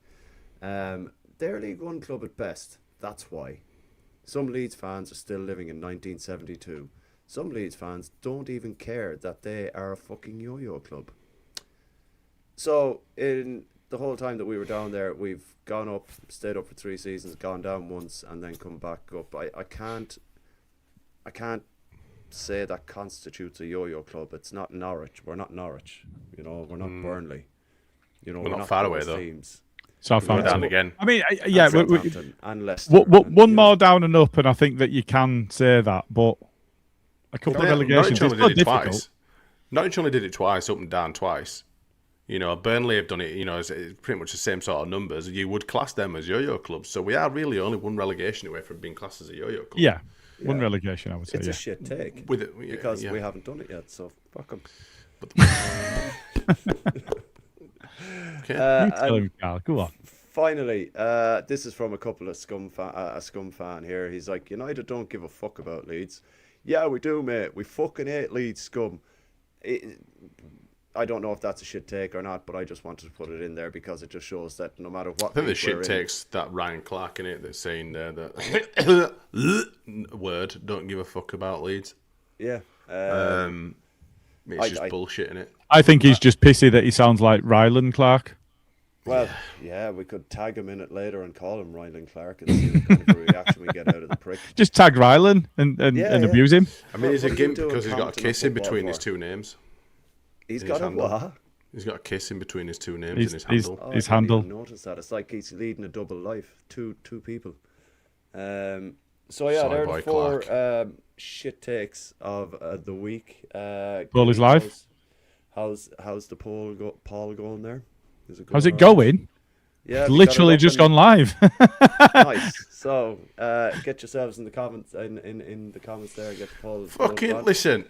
They're a League One club at best. That's why. Some Leeds fans are still living in 1972. Some Leeds fans don't even care that they are a fucking yo-yo club. So, in the whole time that we were down there, we've gone up, stayed up for 3 seasons, gone down once, and then come back up. I can't say that constitutes a yo-yo club. It's not Norwich. We're not Norwich. You know, we're not Burnley. You know, We're not not far those away, though. teams. Southampton. Down again. I mean, yeah, And Southampton and Leicester. one and, more down and up, and I think that you can say that, but a couple of relegations Norwich is only so did it difficult. twice. Norwich only did it twice, up and down twice. You know, Burnley have done it, you know, it's pretty much the same sort of numbers. You would class them as yo-yo clubs. So we are really only one relegation away from being classed as a yo-yo club. Yeah, one relegation, I would say. it's Yeah. a shit take With it, because we haven't done it yet. So fuck them. You tell and him, Karl. Go on. finally, this is from a couple of a scum fan here. He's like, United don't give a fuck about Leeds. Yeah, we do, mate. We fucking hate Leeds scum. I don't know if that's a shit take or not, but I just wanted to put it in there because it just shows that no matter what. I think the shit takes that Ryan Clark in it that's saying there that word, don't give a fuck about Leeds. Yeah. It's just bullshit in it. I think he's just pissy that he sounds like Ryland Clark. Well, yeah, we could tag him in it later and call him Ryland Clark and see what kind of a reaction we get out of the prick. Just tag Ryland and abuse him. I mean, he's a What are you gimp doing because he's got a commenting kiss on in between football his for? two names. He's in got his a handle. what? He's got a kiss in between his two names He's- in his he's- handle. Oh, His I didn't even handle. notice that. It's like he's leading a double life. Two people. So yeah, Soy they're boy the 4 Clark. shit takes of the week. Poll is live. How's the poll going there? Is it How's it all right? going? Yeah, have you got Literally it up just and- gone live. Nice. So get yourselves in the comments in the comments there and get the poll. Fucking on. listen.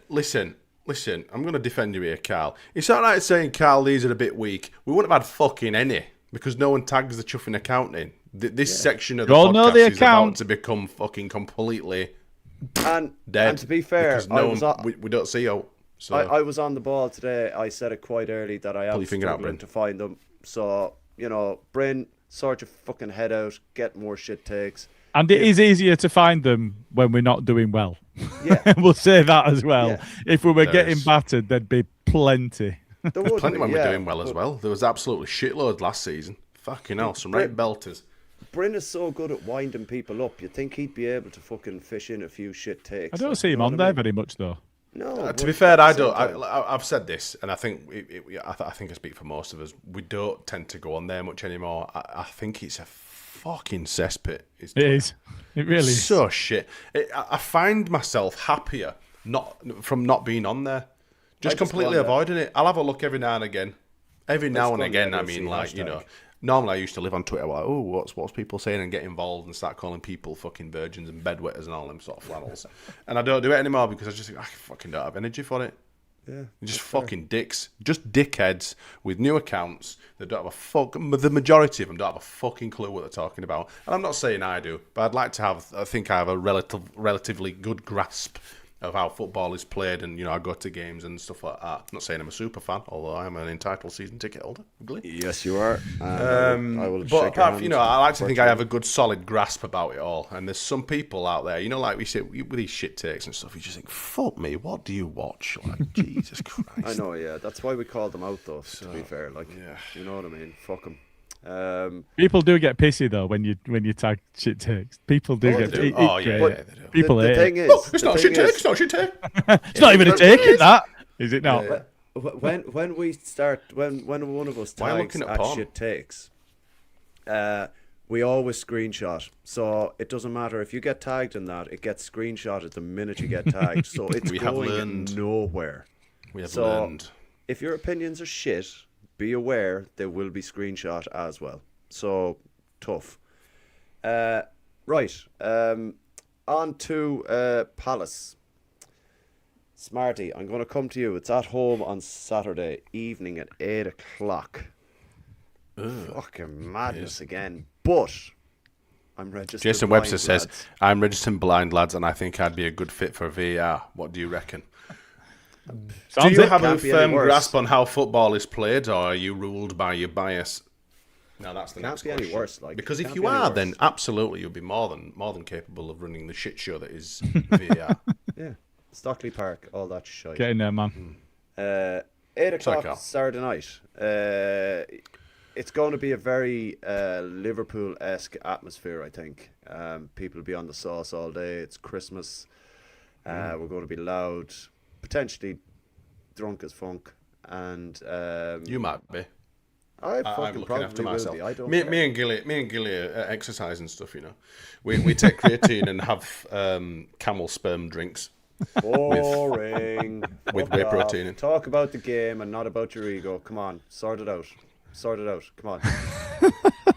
I'm going to defend you here, Karl. It's not like saying, Karl, these are a bit weak. We wouldn't have had fucking any because no one tags the chuffing account in. This section of the You all podcast know the is about account. to become fucking completely And dead. to be fair, because no one, we don't see you. So I was on the ball today. I said it quite early that I am your finger out, struggling Bryn. to find them. So, Bryn, sort your fucking head out, get more shit takes. And it is easier to find them when we're not doing well. Yeah. We'll say that as well. Yeah. If we were There getting is. battered, there'd be plenty. There would plenty be, when yeah, we're doing well as but well. There was absolutely shitloads last season. Fucking hell, some right belters. Bryn is so good at winding people up. You'd think he'd be able to fucking fish in a few shit takes. I don't see him on there very much, though. No. To be fair, I don't. I've said this, and I think I think I speak for most of us. We don't tend to go on there much anymore. I think it's a fucking cesspit. It is. It really is. So shit. I find myself happier from not being on there, just I just completely go on there. avoiding it. I'll have a look every now and again. Every now and go on again, there I and mean, see like hashtag. Normally I used to live on Twitter like, oh, what's people saying, and get involved and start calling people fucking virgins and bedwetters and all them sort of flannels. And I don't do it anymore because I just think I fucking don't have energy for it. Yeah. Just fucking dicks. Just dickheads with new accounts that don't have a fuck. The majority of them don't have a fucking clue what they're talking about. And I'm not saying I do, but I'd like to have. I think I have a relatively good grasp of how football is played, and I go to games and stuff like that. I'm not saying I'm a super fan, although I'm an entitled season ticket holder. Ugly. Yes, you are. I will But shake your apart, hand I like to think I virtually. have a good solid grasp about it all. And there's some people out there, like we say with these shit takes and stuff, you just think, fuck me, what do you watch? Like, Jesus Christ. I know, yeah. That's why we call them out, though. To be fair, you know what I mean. Fuck them. People do get pissy though when you tag shit takes. People do get. they do. it- Oh, it- yeah, but yeah, they do. People the hate thing it. is, It's not a shit take. It's not a shit take. It's not even a take, is that? Is it not? when we start when one of us Why are you tags looking at at porn? shit takes, we always screenshot. So it doesn't matter if you get tagged in that; it gets screenshotted the minute you get tagged. So it's We have going learned. nowhere. We have So- learned. If your opinions are shit, be aware they will be screenshot as well. So tough. Right. On to Palace. Smarty, I'm going to come to you. It's at home on Saturday evening at 8 o'clock. Fucking madness again. But I'm registered. Jason blind, Webster says, lads. I'm registered blind, lads, and I think I'd be a good fit for VR. What do you reckon? Do Sounds you it. have a Can't be any firm worse. grasp on how football is played, or are you ruled by your bias? No, that's the Can't next be any question. worse, like, because if can't you be any are, worse. then absolutely you'll be more than capable of running the shit show that is VAR. Yeah, Stockley Park, all that shit. Get in there, man. 8 Sorry, o'clock Karl. Saturday night. It's going to be a very Liverpool-esque atmosphere, I think. People will be on the sauce all day. It's Christmas. We're going to be loud, potentially drunk as funk, and You might be. I I'm fucking looking probably after will myself. be. I don't Me care. and Gilly are exercise and stuff. You know, we take creatine and have camel sperm drinks. Boring. with Fuck whey off. protein in. Talk about the game and not about your ego. Come on, sort it out. Sort it out. Come on.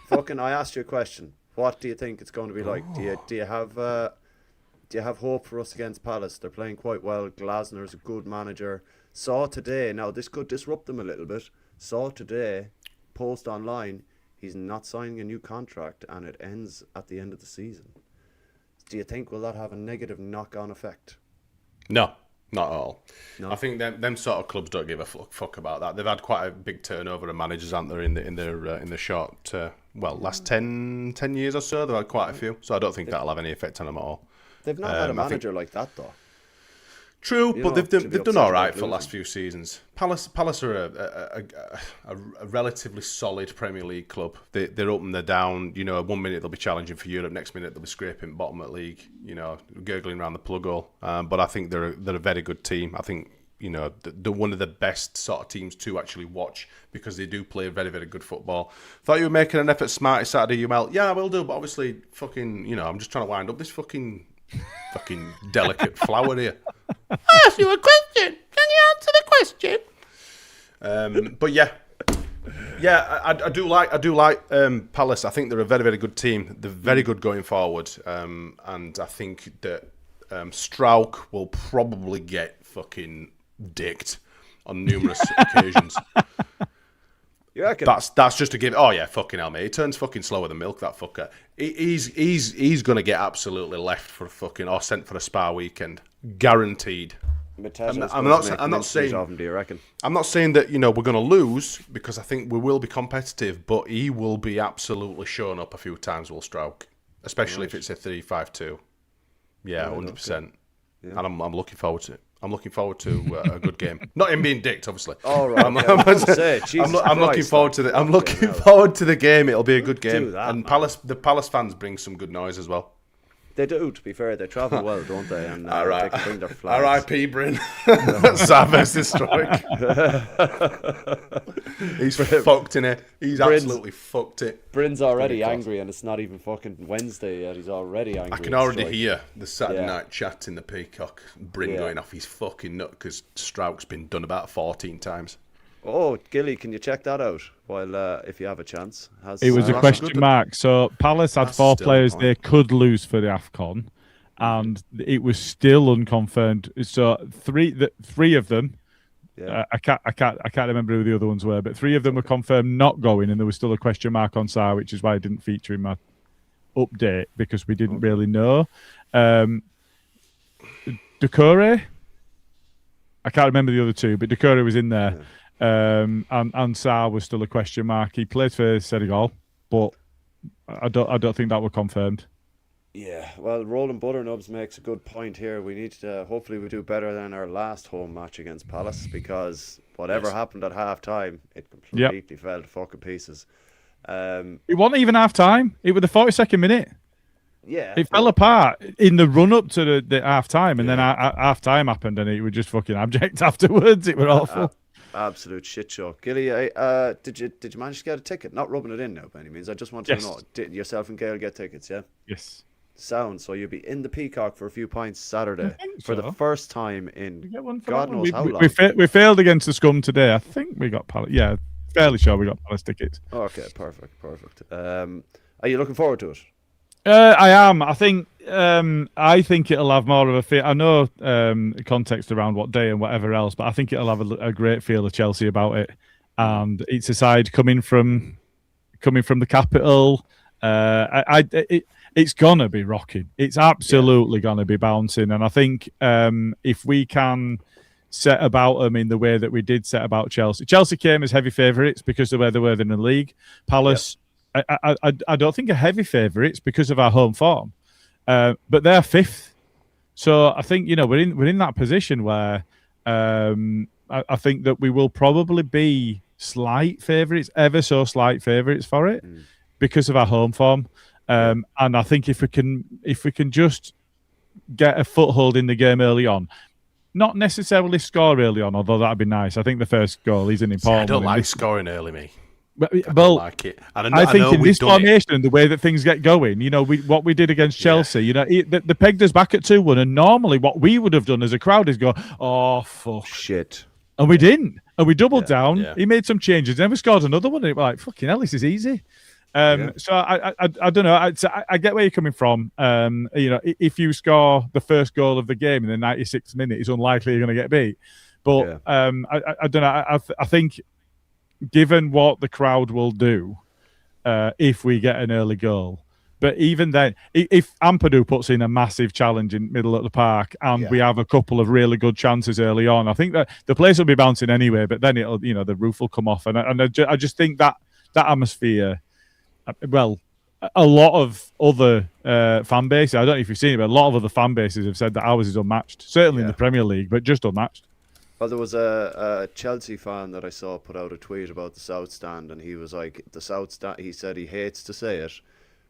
Fucking, I asked you a question. What do you think it's going to be like? Do you have hope for us against Palace? They're playing quite well. Glasner's a good manager. Saw today. Now this could disrupt them a little bit. Saw today, post online, he's not signing a new contract and it ends at the end of the season. Do you think will that have a negative knock-on effect? No, not at all. No. I think them sort of clubs don't give a fuck about that. They've had quite a big turnover of managers, aren't there, in the short last 10 years or so. They've had quite a few, so I don't think that'll have any effect on them at all. They've not had a manager like that though. True, You but know, they've to be done upset all about right for the losing. last few seasons. Palace are a relatively solid Premier League club. They're up and they're down. You know, 1 minute they'll be challenging for Europe, next minute they'll be scraping bottom at league. You know, gurgling around the plug hole. But I think they're a very good team. I think you know they're one of the best sort of teams to actually watch because they do play very very good football. Thought you were making an effort, Smarty Saturday. Yeah, I will do. But obviously, fucking, you know, I'm just trying to wind up this fucking delicate flower here. Ask you a question. Can you answer the question? But yeah, I do like Palace. I think they're a very very good team. They're very good going forward, and I think that Strauch will probably get fucking dicked on numerous occasions. You reckon? That's just to give. Oh yeah, fucking hell, mate. He turns fucking slower than milk. That fucker. He's gonna get absolutely left for fucking or sent for a spa weekend, guaranteed. I'm not saying. Of him, do you reckon? I'm not saying that you know we're gonna lose because I think we will be competitive, but he will be absolutely showing up a few times. Will Strauch, especially if it's a 3-5-2. Yeah, 100%. Yeah. And I'm looking forward to it. I'm looking forward to a good game. Not him being dicked, obviously. All right. I'm looking forward to the. I'm looking forward to the game. It'll be a good game. And the Palace fans bring some good noise as well. They do, to be fair. They travel well, don't they? And they can bring their flags. R.I.P. Bryn. Savage destroyed. He's fucked in it. He's absolutely fucked it. Bryn's already angry, and it's not even fucking Wednesday yet. He's already angry. I can already hear the Saturday night chat in the Peacock. Bryn going off his fucking nut because Strauch's been done about 14 times. Oh, Gilly, can you check that out? While if you have a chance. It was a question mark. So Palace had 4 players they could lose for the AFCON, and it was still unconfirmed. So three of them, I can't remember who the other ones were, but 3 of them were confirmed not going, and there was still a question mark on Sarr, which is why I didn't feature in my update because we didn't really know. Doucouré, I can't remember the other 2, but Doucouré was in there. And Sarr was still a question mark. He played for Senegal, but I don't think that were confirmed. Yeah, well, Roland Butternubs makes a good point here. We need to hopefully we do better than our last home match against Palace because whatever happened at half time, it completely fell to fucking pieces. It wasn't even half time. It was the 42nd minute. Yeah, it fell apart in the run up to the half time, and then half time happened, and it was just fucking abject afterwards. It was awful. Absolute shit show. Gilly, did you manage to get a ticket? Not rubbing it in now by any means. I just want to know, did yourself and Gail get tickets? Yeah. Yes. Sound. So you'll be in the Peacock for a few pints Saturday for the first time in God knows how long. We failed against the Scum today. I think we got Palace. Yeah, fairly sure we got Palace tickets. Okay, perfect. Are you looking forward to it? I am. I think it'll have more of a feel. I know context around what day and whatever else, but I think it'll have a great feel of Chelsea about it. And it's a side coming from the capital. It's gonna be rocking. It's absolutely gonna be bouncing. And I think if we can set about them in the way that we did set about Chelsea. Chelsea came as heavy favourites because of where they were in the league. Palace I don't think are heavy favourites because of our home form, but they're fifth. So I think we're in that position where I think that we will probably be slight favourites, ever so slight favourites for it because of our home form. And I think if we can just get a foothold in the game early on, not necessarily score early on, although that'd be nice. I think the first goal isn't important. I don't like scoring early, me. I don't like it. And I think in this formation, the way that things get going, what we did against Chelsea, they pegged us back at 2-1, and normally what we would have done as a crowd is go, oh, fuck. Shit. And we didn't. And we doubled down. Yeah. He made some changes. Then we scored another one, and we're like, fucking hell, this is easy. So I don't know. I get where you're coming from. If you score the first goal of the game in the 96th minute, it's unlikely you're going to get beat. But I don't know. I think given what the crowd will do if we get an early goal, but even then, if Ampadu puts in a massive challenge in middle of the park and we have a couple of really good chances early on, I think that the place will be bouncing anyway. But then it'll, the roof will come off, and I just think that atmosphere. Well, a lot of other fan bases, I don't know if you've seen it, but a lot of other fan bases have said that ours is unmatched. Certainly in the Premier League, but just unmatched. Well, there was a Chelsea fan that I saw put out a tweet about the South Stand, and he was like, the South Stand, he said he hates to say it,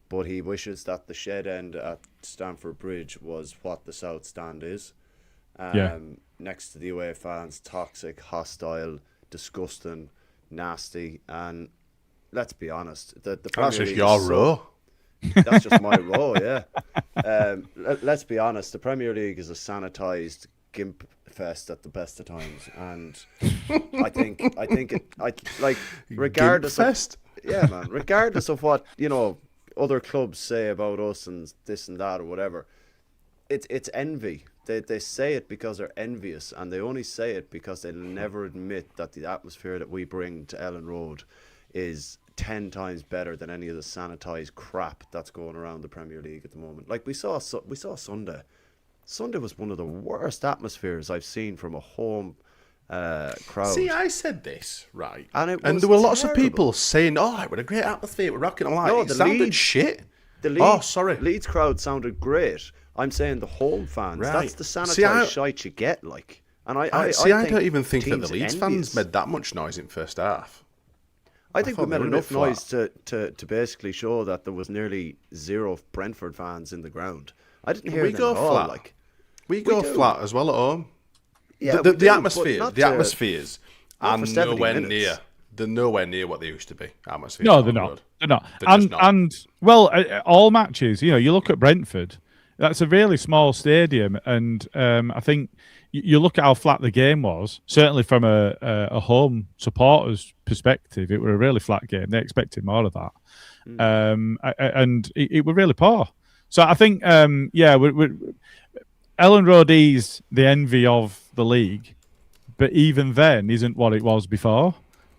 but he wishes that the shed end at Stamford Bridge was what the South Stand is. Next to the away fans, toxic, hostile, disgusting, nasty, and let's be honest, the Premier League. That's just your row. That's just my row, yeah. Let's be honest, the Premier League is a sanitised gimp fest at the best of times, and I think regardless gimp fest? Regardless of what other clubs say about us and this and that or whatever, it's envy. They say it because they're envious, and they only say it because they'll never admit that the atmosphere that we bring to Ellen Road is 10 times better than any of the sanitized crap that's going around the Premier League at the moment. Like we saw Sunday. Sunday was one of the worst atmospheres I've seen from a home crowd. See, I said this, right? And there were lots of people saying, oh, it was a great atmosphere, we're rocking. I'm like, it sounded shit. Leeds crowd sounded great. I'm saying the home fans, that's the sanitized shite you get, like. And I don't even think that the Leeds fans made that much noise in first half. I think we made enough noise to basically show that there was nearly zero Brentford fans in the ground. I didn't hear them at all. Like, we go flat as well at home. Yeah, the atmospheres are nowhere near. They're nowhere near what they used to be. Atmospheres. No, they're not. They're not. And all matches. You look at Brentford. That's a really small stadium, and I think. You look at how flat the game was, certainly from a home supporter's perspective, it was a really flat game. They expected more of that. And it was really poor. So I think, Ellen Road is the envy of the league, but even then isn't what it was before.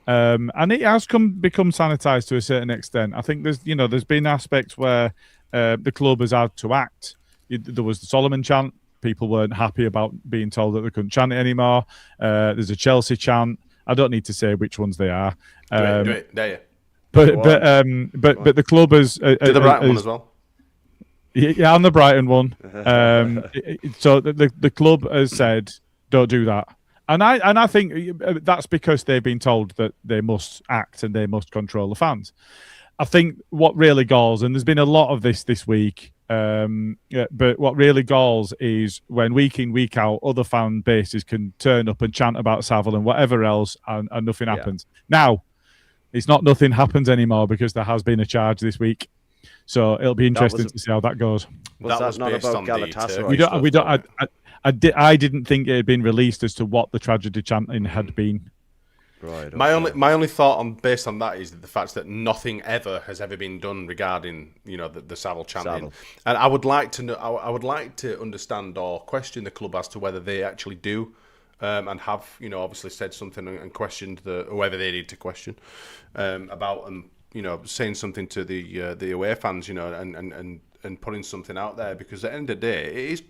And it has become sanitised to a certain extent. I think there's been aspects where the club has had to act. There was the Solomon chant. People weren't happy about being told that they couldn't chant it anymore. There's a Chelsea chant. I don't need to say which ones they are. Do it. There you. But the club has did the Brighton one as well. Yeah, and the Brighton one. So the club has said, don't do that. And I think that's because they've been told that they must act and they must control the fans. I think what really galls, and there's been a lot of this week, but what really galls is when week in, week out, other fan bases can turn up and chant about Savile and whatever else, and nothing happens. Now, it's not nothing happens anymore because there has been a charge this week. So it'll be interesting to see how that goes. Was that not about Galatasaray? I didn't think it had been released as to what the tragedy chanting had been. Right. Okay. My only thought based on that is the fact that nothing ever has ever been done regarding the Savile chanting, and I would like to know. I would like to understand or question the club as to whether they actually do, and have obviously said something and questioned whoever they need to question about saying something to the away fans and putting something out there, because at the end of the day it is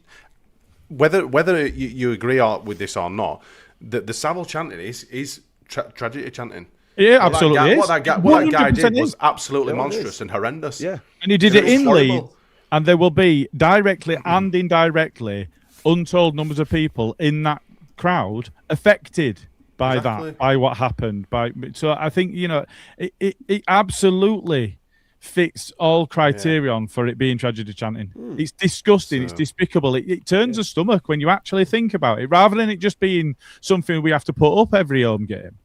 whether you agree with this or not, the Savile chanting is tragedy chanting. Yeah, absolutely. What that guy did was absolutely monstrous and horrendous. Yeah. And he did it in horrible. Leeds, and there will be directly and indirectly untold numbers of people in that crowd affected by that, by what happened. So I think it absolutely fits all criterion for it being tragedy chanting. It's disgusting. It's despicable. It turns the stomach when you actually think about it, rather than it just being something we have to put up every home game.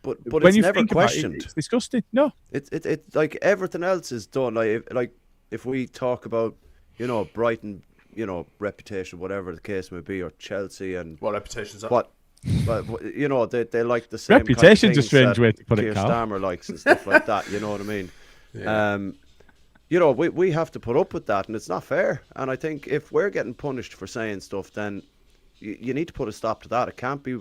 But when it's you never think questioned. it's disgusting. No, it's like everything else is done. Like if we talk about Brighton, reputation, whatever the case may be, or Chelsea and what reputation's that? But they like the same. Reputation's kind of a strange way to put Keir it, Karl. Starmer likes and stuff like that. You know what I mean? Yeah. We have to put up with that, and it's not fair. And I think if we're getting punished for saying stuff, then you need to put a stop to that. It can't be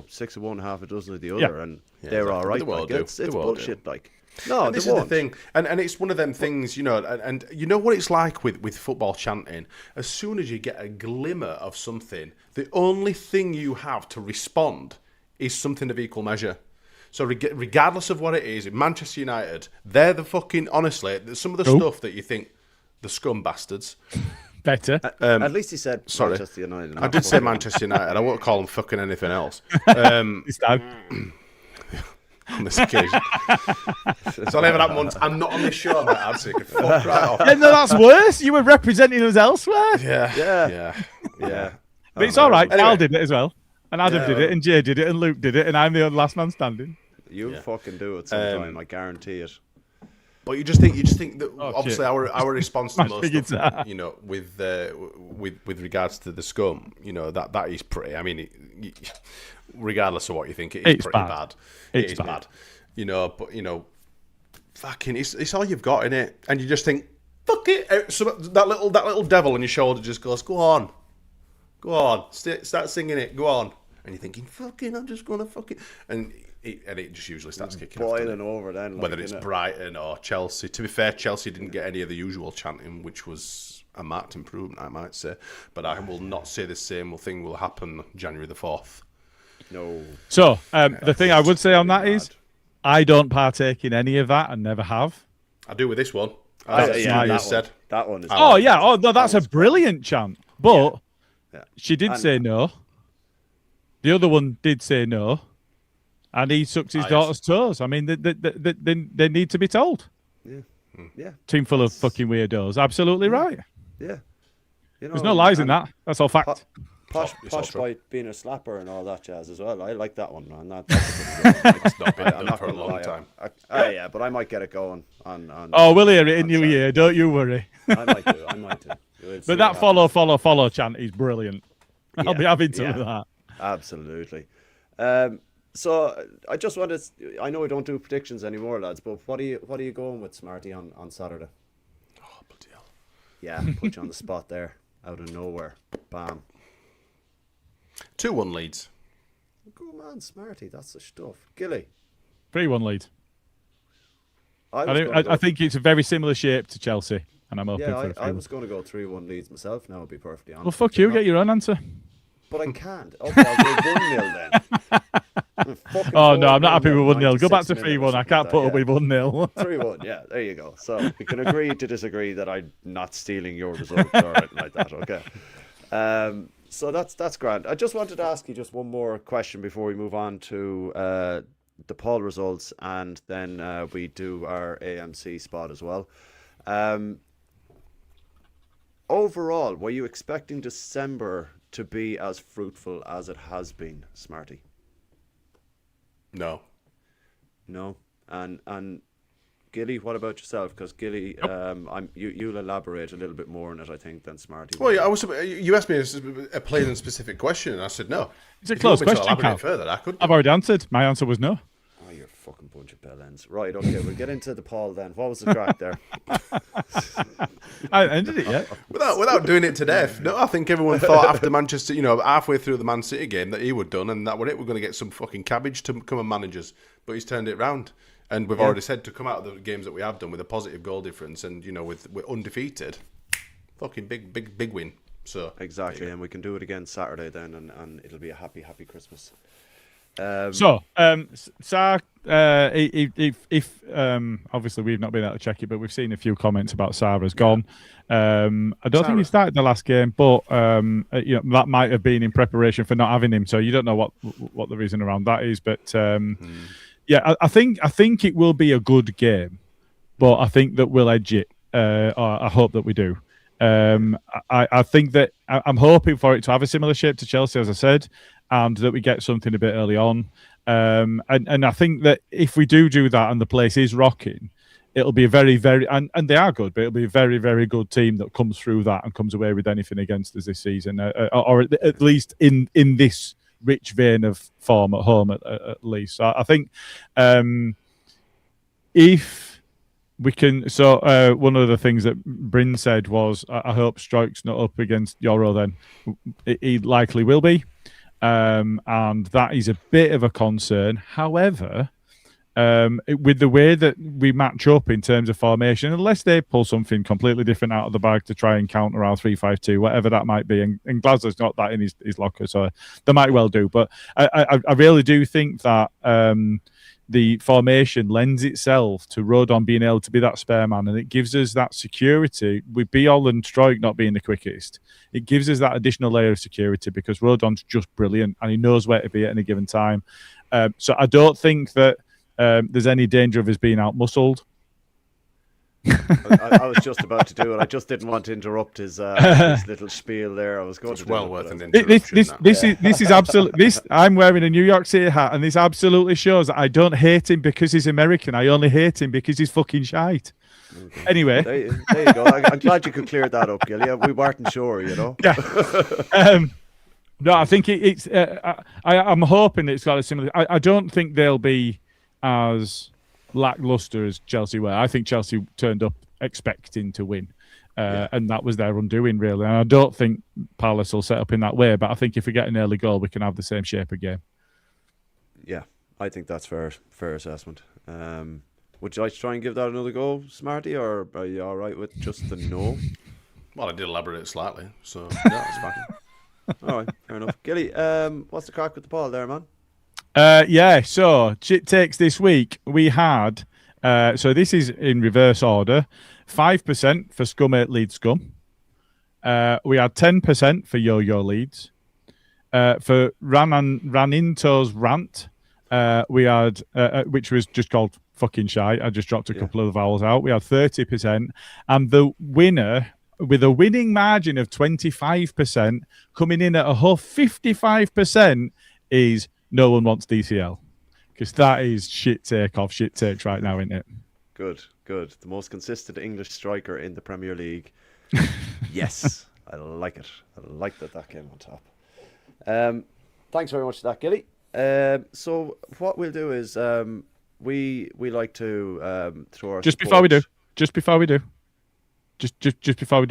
6 of one, half a dozen of the other, and they're all right. Like, it's bullshit. Like, no, and this is the thing, and it's one of them things, and you know what it's like with football chanting. As soon as you get a glimmer of something, the only thing you have to respond is something of equal measure. So regardless of what it is, in Manchester United, they're the fucking, honestly, some of the stuff that you think, the scum bastards. Better. At least he said sorry. Manchester United. I did say Manchester United. I won't call them fucking anything else. On this occasion. It's only ever happened once. I'm not on this show, mate. I'd say fuck right off. Yeah, no, that's worse. You were representing us elsewhere. Yeah. But it's all right. Anyway. Carl did it as well. And Adam did it, and Jay did it, and Luke did it, and I'm the last man standing. You fucking do it sometime, I guarantee it. But you just think that obviously our response to most stuff, with regards to the scum, that is pretty. I mean, regardless of what you think, it's pretty bad. It's bad. But fucking, it's all you've got in it, and you just think, fuck it. So that little devil on your shoulder just goes, go on, start singing it, go on, and you're thinking, fucking, I'm just gonna fucking, and it just usually starts kicking boiling over then. Whether it's Brighton or Chelsea. To be fair, Chelsea didn't get any of the usual chanting, which was a marked improvement, I might say. But I will not say the same thing will happen January the 4th. No. So, the thing I would say on that is, I don't partake in any of that and never have. I do with this one. That one is. Oh, yeah. Oh, no, that's a brilliant chant. But she did say no. The other one did say no. And he sucks his daughter's toes. I mean, they need to be told. Yeah. Team full of fucking weirdos. Absolutely right. Yeah. There's no lies in that. That's all fact. Posh by being a slapper and all that jazz as well. I like that one, man. It's not been done for a long time. Yeah, but I might get it going on. Oh, we'll hear it in New Year. Don't you worry. I might do. But that follow chant is brilliant. I'll be having some of that. Absolutely. So I just wanted. I know we don't do predictions anymore, lads. But what are you going with, Smarty, on Saturday? Oh, bloody hell! Yeah, put you on the spot there, out of nowhere. Bam. 2-1 Leeds. Go on, Smarty. That's the stuff. Gilly. 3-1 Leeds. I think it's a very similar shape to Chelsea, and I'm hoping for a 3-1. I was going to go 3-1 Leeds myself. Now, I'll be perfectly honest. Well, fuck you. Get your own answer. But I can't. Okay, I'll go 1-0 then. Oh, no, I'm not happy with 1-0. Go back to 3-1. I can't put up with 1-0. 3-1, yeah, there you go. So we can agree to disagree that I'm not stealing your results or anything like that, okay? So that's grand. I just wanted to ask you just one more question before we move on to the poll results, and then we do our AMC spot as well. Overall, were you expecting December to be as fruitful as it has been, Smarty? No. And Gilly, what about yourself? Because Gilly, you'll elaborate a little bit more on it, I think, than Smarty. Well, yeah, you asked me a plain and specific question, and I said no. It's a close question, Karl. Further, I could. I've already answered. My answer was no. Oh, you're a fucking bunch of bellends. Right, okay, we'll get into the poll then. What was the crack there? I ended it yet. Without doing it to death. No, I think everyone thought after Manchester, halfway through the Man City game that he would done, and that was it. We're going to get some fucking cabbage to come and manage us, but he's turned it round. And we've already said to come out of the games that we have done with a positive goal difference, and we're undefeated. Fucking big win. So exactly, and we can do it again Saturday then, and it'll be a happy Christmas. So, Sark, if obviously we've not been able to check it, but we've seen a few comments about Sarah's gone. I don't think he started the last game, but that might have been in preparation for not having him. So you don't know what the reason around that is, but I think it will be a good game, but I think that we'll edge it. Or I hope that we do. I think that I'm hoping for it to have a similar shape to Chelsea, as I said, and that we get something a bit early on. And I think that if we do that and the place is rocking, it'll be a very, very, and they are good, but it'll be a very, very good team that comes through that and comes away with anything against us this season, or at least in this rich vein of form at home, at least. So I think if we can. So one of the things that Bryn said was, I hope Stroke's not up against Euro then. He likely will be. And that is a bit of a concern. However, with the way that we match up in terms of formation, unless they pull something completely different out of the bag to try and counter our 3-5-2, whatever that might be, and Glasgow's got that in his locker, so they might well do. But I really do think that the formation lends itself to Rodon being able to be that spare man, and it gives us that security. With Biol and Stroik not being the quickest, it gives us that additional layer of security because Rodon's just brilliant and he knows where to be at any given time. So I don't think that there's any danger of us being out-muscled. I was just about to do it. I just didn't want to interrupt his little spiel there. I was going It's to well do worth it, an but interruption. This is absolutely this. I'm wearing a New York City hat, and this absolutely shows that I don't hate him because he's American. I only hate him because he's fucking shite. Okay. Anyway, there you go. I'm glad you could clear that up, Gilly. We weren't sure, Yeah. No, I think it's. I'm hoping it's got a similar. I don't think they'll be as lackluster as Chelsea were. I think Chelsea turned up expecting to win, and that was their undoing, really. And I don't think Palace will set up in that way, but I think if we get an early goal, we can have the same shape of game. Yeah, I think that's fair assessment. Would you like to try and give that another go, Smarty, or are you all right with just the no? Well, I did elaborate slightly, so yeah, that's fine. All right, fair enough. Gilly, what's the crack with the ball there, man? So Chit Takes this week, we had, so this is in reverse order, 5% for Scum8 Leeds Scum. We had 10% for Yo-Yo Leeds. For Raninto's Rant, we had, which was just called fucking shy. I just dropped a couple of the vowels out. We had 30%. And the winner, with a winning margin of 25%, coming in at a whole 55%, is No One Wants DCL. Because that is shit takes right now, isn't it? Good. The most consistent English striker in the Premier League. Yes, I like it. I like that came on top. Thanks very much for that, Gilly. So what we'll do is we like to throw our Just before we do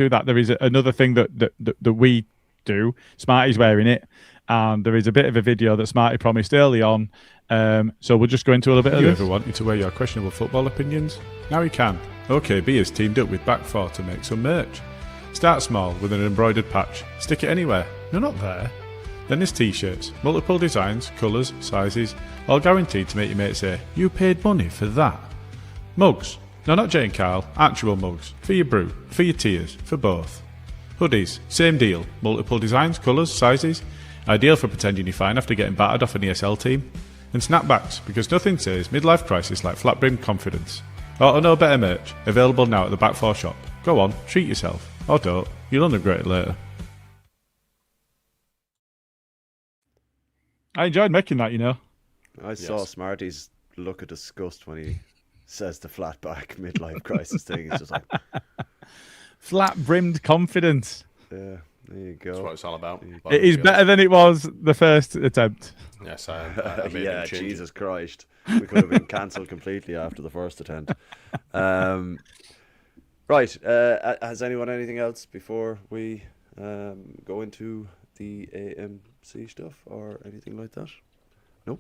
that, there is another thing that we do. Smarty's wearing it. And there is a bit of a video that Smarty promised early on. So we'll just go into a little bit of You this. ever wanted to wear your questionable football opinions? Now you can. OKB has teamed up with Back4 to make some merch. Start small with an embroidered patch. Stick it anywhere. No, not there. Then there's t-shirts. Multiple designs, colours, sizes. All guaranteed to make your mate say, "You paid money for that." Mugs. No, not Jay and Karl. Actual mugs. For your brew. For your tears. For both. Hoodies. Same deal. Multiple designs, colours, sizes. Ideal for pretending you're fine after getting battered off an ESL team. And snapbacks, because nothing says midlife crisis like flat brimmed confidence. Or no better merch, available now at the Back4 shop. Go on, treat yourself. Or don't, you'll undergrade it later. I enjoyed making that, I saw Smarty's look of disgust when he says the flat back midlife crisis thing. It's just like flat-brimmed confidence. Yeah, there you go. That's what it's all about. It is better than it was the first attempt. Yes, I made yeah, him change it. Jesus Christ. We could have been cancelled completely after the first attempt. Right, has anyone anything else before we go into the AMC stuff or anything like that? No?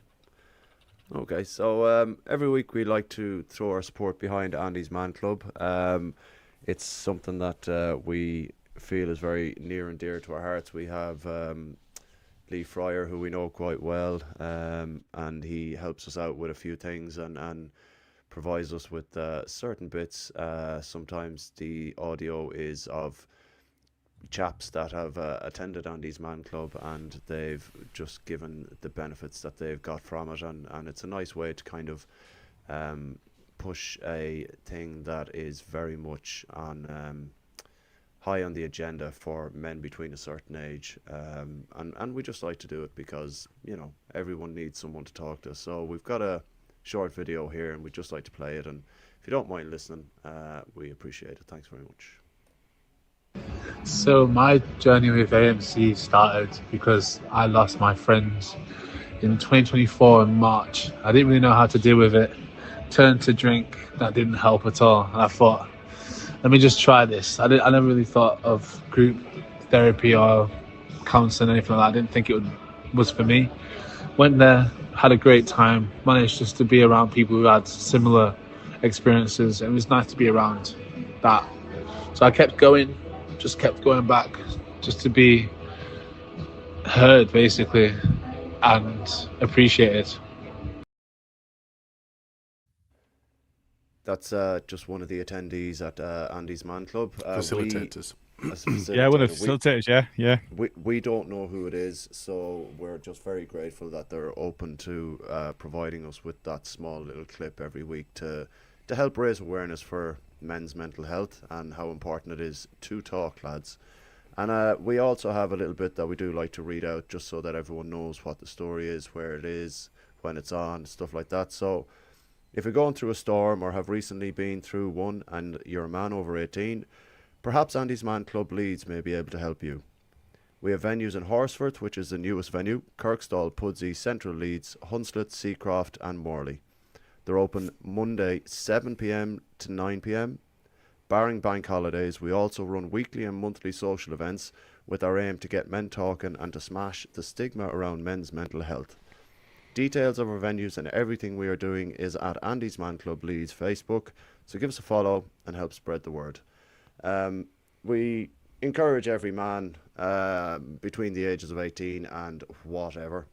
Okay, so every week we like to throw our support behind Andy's Man Club. It's something that we feel is very near and dear to our hearts. We have Lee Fryer, who we know quite well, and he helps us out with a few things and provides us with certain bits. Sometimes the audio is of chaps that have attended Andy's Man Club, and they've just given the benefits that they've got from it, and it's a nice way to kind of push a thing that is very much on high on the agenda for men between a certain age, and we just like to do it because, you know, everyone needs someone to talk to. So we've got a short video here, and we'd just like to play it, and if you don't mind listening, we appreciate it. Thanks very much. So my journey with AMC started because I lost my friends in 2024 in March. I didn't really know how to deal with it. Turned to drink. That didn't help at all. And I thought, let me just try this. I never really thought of group therapy or counselling, anything like that. I didn't think it was for me. Went there, had a great time. Managed just to be around people who had similar experiences. It was nice to be around that. So I kept going. Just kept going back just to be heard, basically, and appreciated. That's just one of the attendees at Andy's Man Club. Facilitators. Yeah, one of the facilitators, yeah. We don't know who it is, so we're just very grateful that they're open to providing us with that small little clip every week to help raise awareness for men's mental health and how important it is to talk, lads. And we also have a little bit that we do like to read out just so that everyone knows what the story is, where it is, when it's on, stuff like that. So if you're going through a storm or have recently been through one and you're a man over 18, perhaps Andy's Man Club Leeds may be able to help you. We have venues in Horsforth, which is the newest venue, Kirkstall, Pudsey, Central Leeds, Hunslet, Seacroft and Morley. They're open Monday 7 p.m. to 9 p.m. Barring bank holidays, we also run weekly and monthly social events with our aim to get men talking and to smash the stigma around men's mental health. Details of our venues and everything we are doing is at Andy's Man Club Leeds Facebook, so give us a follow and help spread the word. We encourage every man between the ages of 18 and whatever.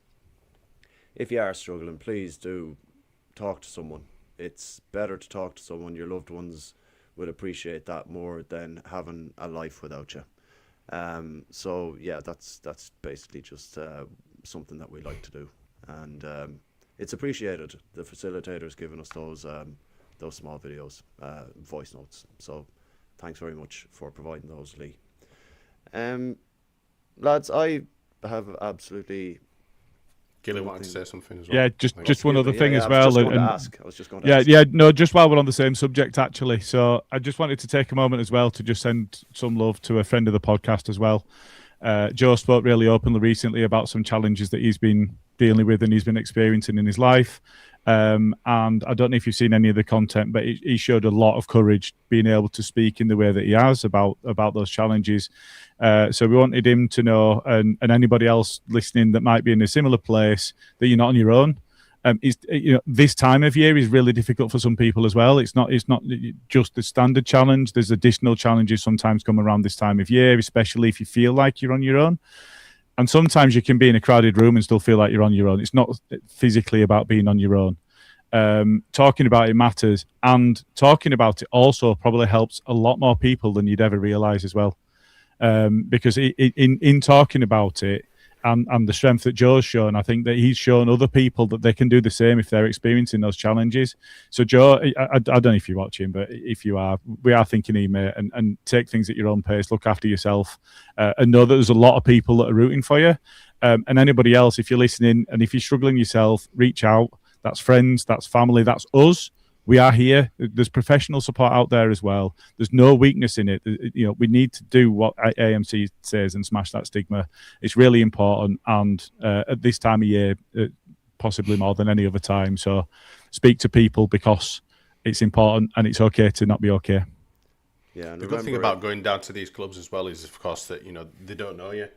If you are struggling, please do talk to someone. It's better to talk to someone. Your loved ones would appreciate that more than having a life without you. So yeah, that's basically just something that we like to do, and it's appreciated. The facilitators giving us those small videos, voice notes. So thanks very much for providing those, Lee. Lads, I have absolutely. Gilly wanted to say something as well. Yeah, just one other thing as well. I was just going to ask. Yeah, no, just while we're on the same subject, actually. So I just wanted to take a moment as well to just send some love to a friend of the podcast as well. Joe spoke really openly recently about some challenges that he's been dealing with and he's been experiencing in his life. And I don't know if you've seen any of the content, but he showed a lot of courage being able to speak in the way that he has about those challenges. So we wanted him to know, and anybody else listening that might be in a similar place, that you're not on your own. This time of year is really difficult for some people as well. It's not just the standard challenge. There's additional challenges sometimes come around this time of year, especially if you feel like you're on your own. And sometimes you can be in a crowded room and still feel like you're on your own. It's not physically about being on your own. Talking about it matters, and talking about it also probably helps a lot more people than you'd ever realise as well. Because in talking about it and the strength that Joe's shown, I think that he's shown other people that they can do the same if they're experiencing those challenges. So Joe, I don't know if you're watching, but if you are, we are thinking of you, mate, and take things at your own pace, look after yourself, and know that there's a lot of people that are rooting for you. And anybody else, if you're listening and if you're struggling yourself, reach out. That's friends, that's family, that's us. We are here. There's professional support out there as well. There's no weakness in it. We need to do what AMC says and smash that stigma. It's really important, and at this time of year, possibly more than any other time. So speak to people because it's important, and it's okay to not be okay. Yeah, and the good thing about going down to these clubs as well is, of course, that they don't know you.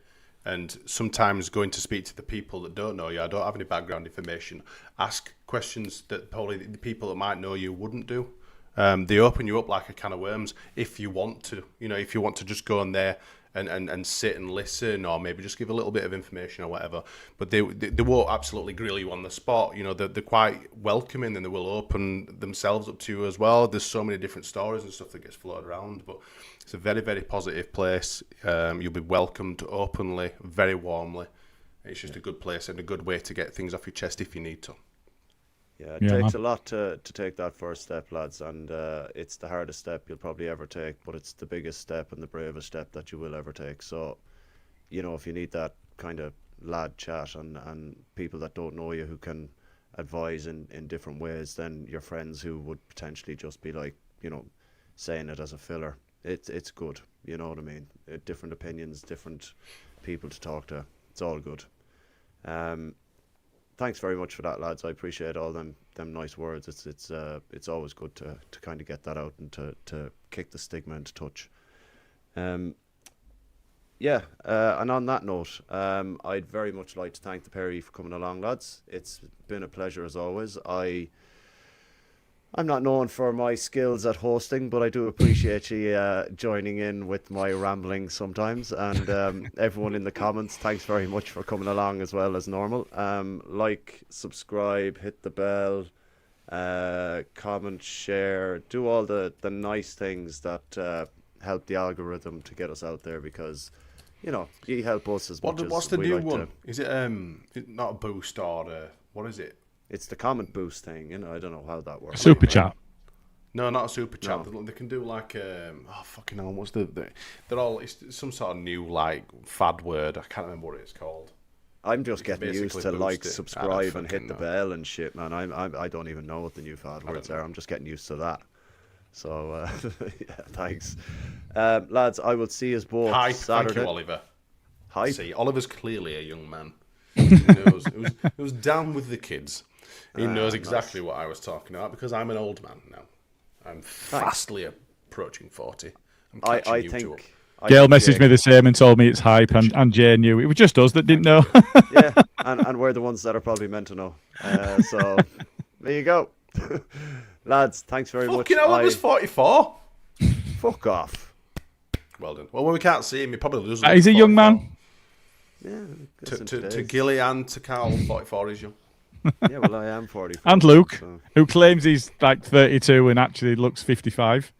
And sometimes going to speak to the people that don't know you, I don't have any background information, ask questions that probably the people that might know you wouldn't do. They open you up like a can of worms if you want to. If you want to just go in there and sit and listen, or maybe just give a little bit of information or whatever. But they won't absolutely grill you on the spot. You know, they're quite welcoming, and they will open themselves up to you as well. There's so many different stories and stuff that gets floated around, but it's a very, very positive place. You'll be welcomed openly, very warmly. It's just a good place and a good way to get things off your chest if you need to. Yeah, it takes a lot to take that first step, lads, and it's the hardest step you'll probably ever take, but it's the biggest step and the bravest step that you will ever take. So, you know, if you need that kind of lad chat and people that don't know you who can advise in different ways, then your friends who would potentially just be like, you know, saying it as a filler, it's good, you know what I mean? Different opinions, different people to talk to, it's all good. Thanks very much for that, lads. I appreciate all them nice words. It's always good to kind of get that out and to kick the stigma into touch. And on that note, I'd very much like to thank the pair of you for coming along, lads. It's been a pleasure as always. I'm not known for my skills at hosting, but I do appreciate you joining in with my rambling sometimes. And everyone in the comments, thanks very much for coming along as well as normal. Like, subscribe, hit the bell, comment, share, do all the nice things that help the algorithm to get us out there, because, you know, you help us as much as what's the we new like one? to. Is it not a boost or what is it? It's the comment boost thing, you know. I don't know how that works. Super chat. No, not a super chat. No. They can do like fucking hell. What's they're all, it's some sort of new like fad word. I can't remember what it's called. I'm just getting used to like, it. subscribe, and hit the bell and shit, man. I don't even know what the new fad words are. I'm just getting used to that. So yeah, thanks, lads. I will see you both Hype. Saturday. Thank you, Oliver. Hype. See, Oliver's clearly a young man. He knows. It was down with the kids. He knows exactly what I was talking about, because I'm an old man now. I'm fastly approaching 40. I'm catching you two up. Gail messaged me the same and told me it's hype, and Jay knew. It was just us that didn't know. Yeah, and we're the ones that are probably meant to know. So there you go. Lads, thanks very much. Fucking hell, Oliver's 44. Fuck off. Well done. Well, when we can't see him, he probably doesn't. He's a young man. Yeah. To Gilly and to Karl, 44 is young. Yeah, well, I am 44. And Luke, so. who claims he's like 32 and actually looks 55.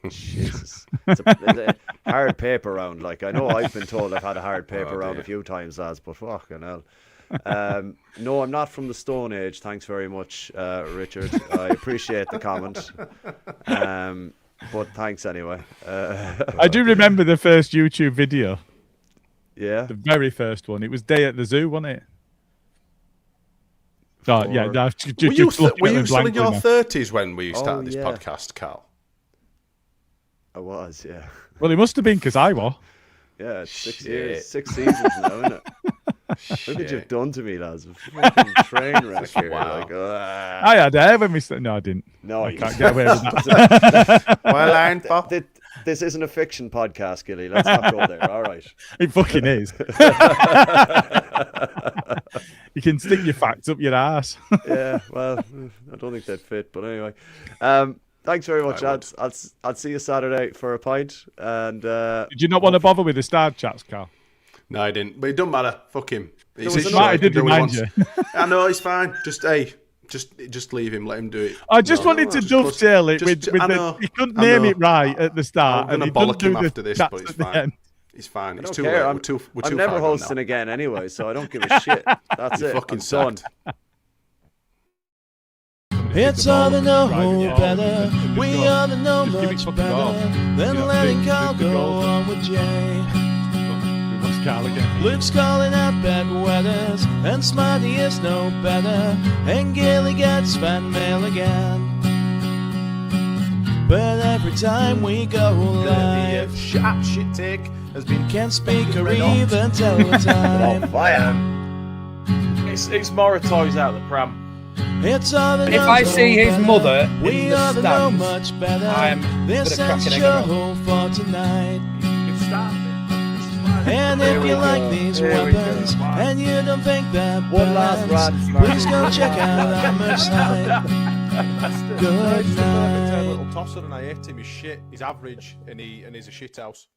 Jesus. It's a hard paper round. Like, I know I've been told I've had a hard paper round a few times, lads, but fucking hell. No, I'm not from the Stone Age. Thanks very much, Richard. I appreciate the comment. But thanks anyway. I do remember the first YouTube video. Yeah. The very first one. It was Day at the Zoo, wasn't it? Oh, yeah. Were you still in your 30s when we started this podcast, Karl? I was, yeah. Well, it must have been because I was. Yeah, it's 6 years, 6 seasons now, isn't it? Look what you've done to me, lads. A fucking train wreck here. Wow. Like, I had hair when we started. No, I didn't. No, I can't get away with that. Well, this isn't a fiction podcast, Gilly. Let's not go there. All right. It fucking is. You can stick your facts up your ass. Yeah, well, I don't think they'd fit, but anyway. Thanks very much, lads. I'll see you Saturday for a pint. And did you not want to bother with the star chats, Karl? No, I didn't. But it doesn't matter. Fuck him. I did remind you. I know, it's fine. Just leave him. Let him do it. I just wanted to dovetail it with the. He couldn't name it right at the start. I'm going to bollock him after this, but it's fine. It's fine. It's too late. I'm never hosting again anyway, so I don't give a shit. That's it. Fucking done. It's all to know better. We all to know much better than letting Karl go on with Jay. Luke's calling out bad weathers, and Smarty is no better, and Gilly gets fan mail again. But every time we go live, sharp shit take has been can't speak or even tell the time. It's Moratoy's out of the pram. It's all if I see his mother in we the stands, much better. I'm this gonna crack an egg show for tonight. And if you like these weapons and you don't think that please go check out our merch site. Good night. Little tosser, and I hate him. He's shit. He's average, and he's a shit house.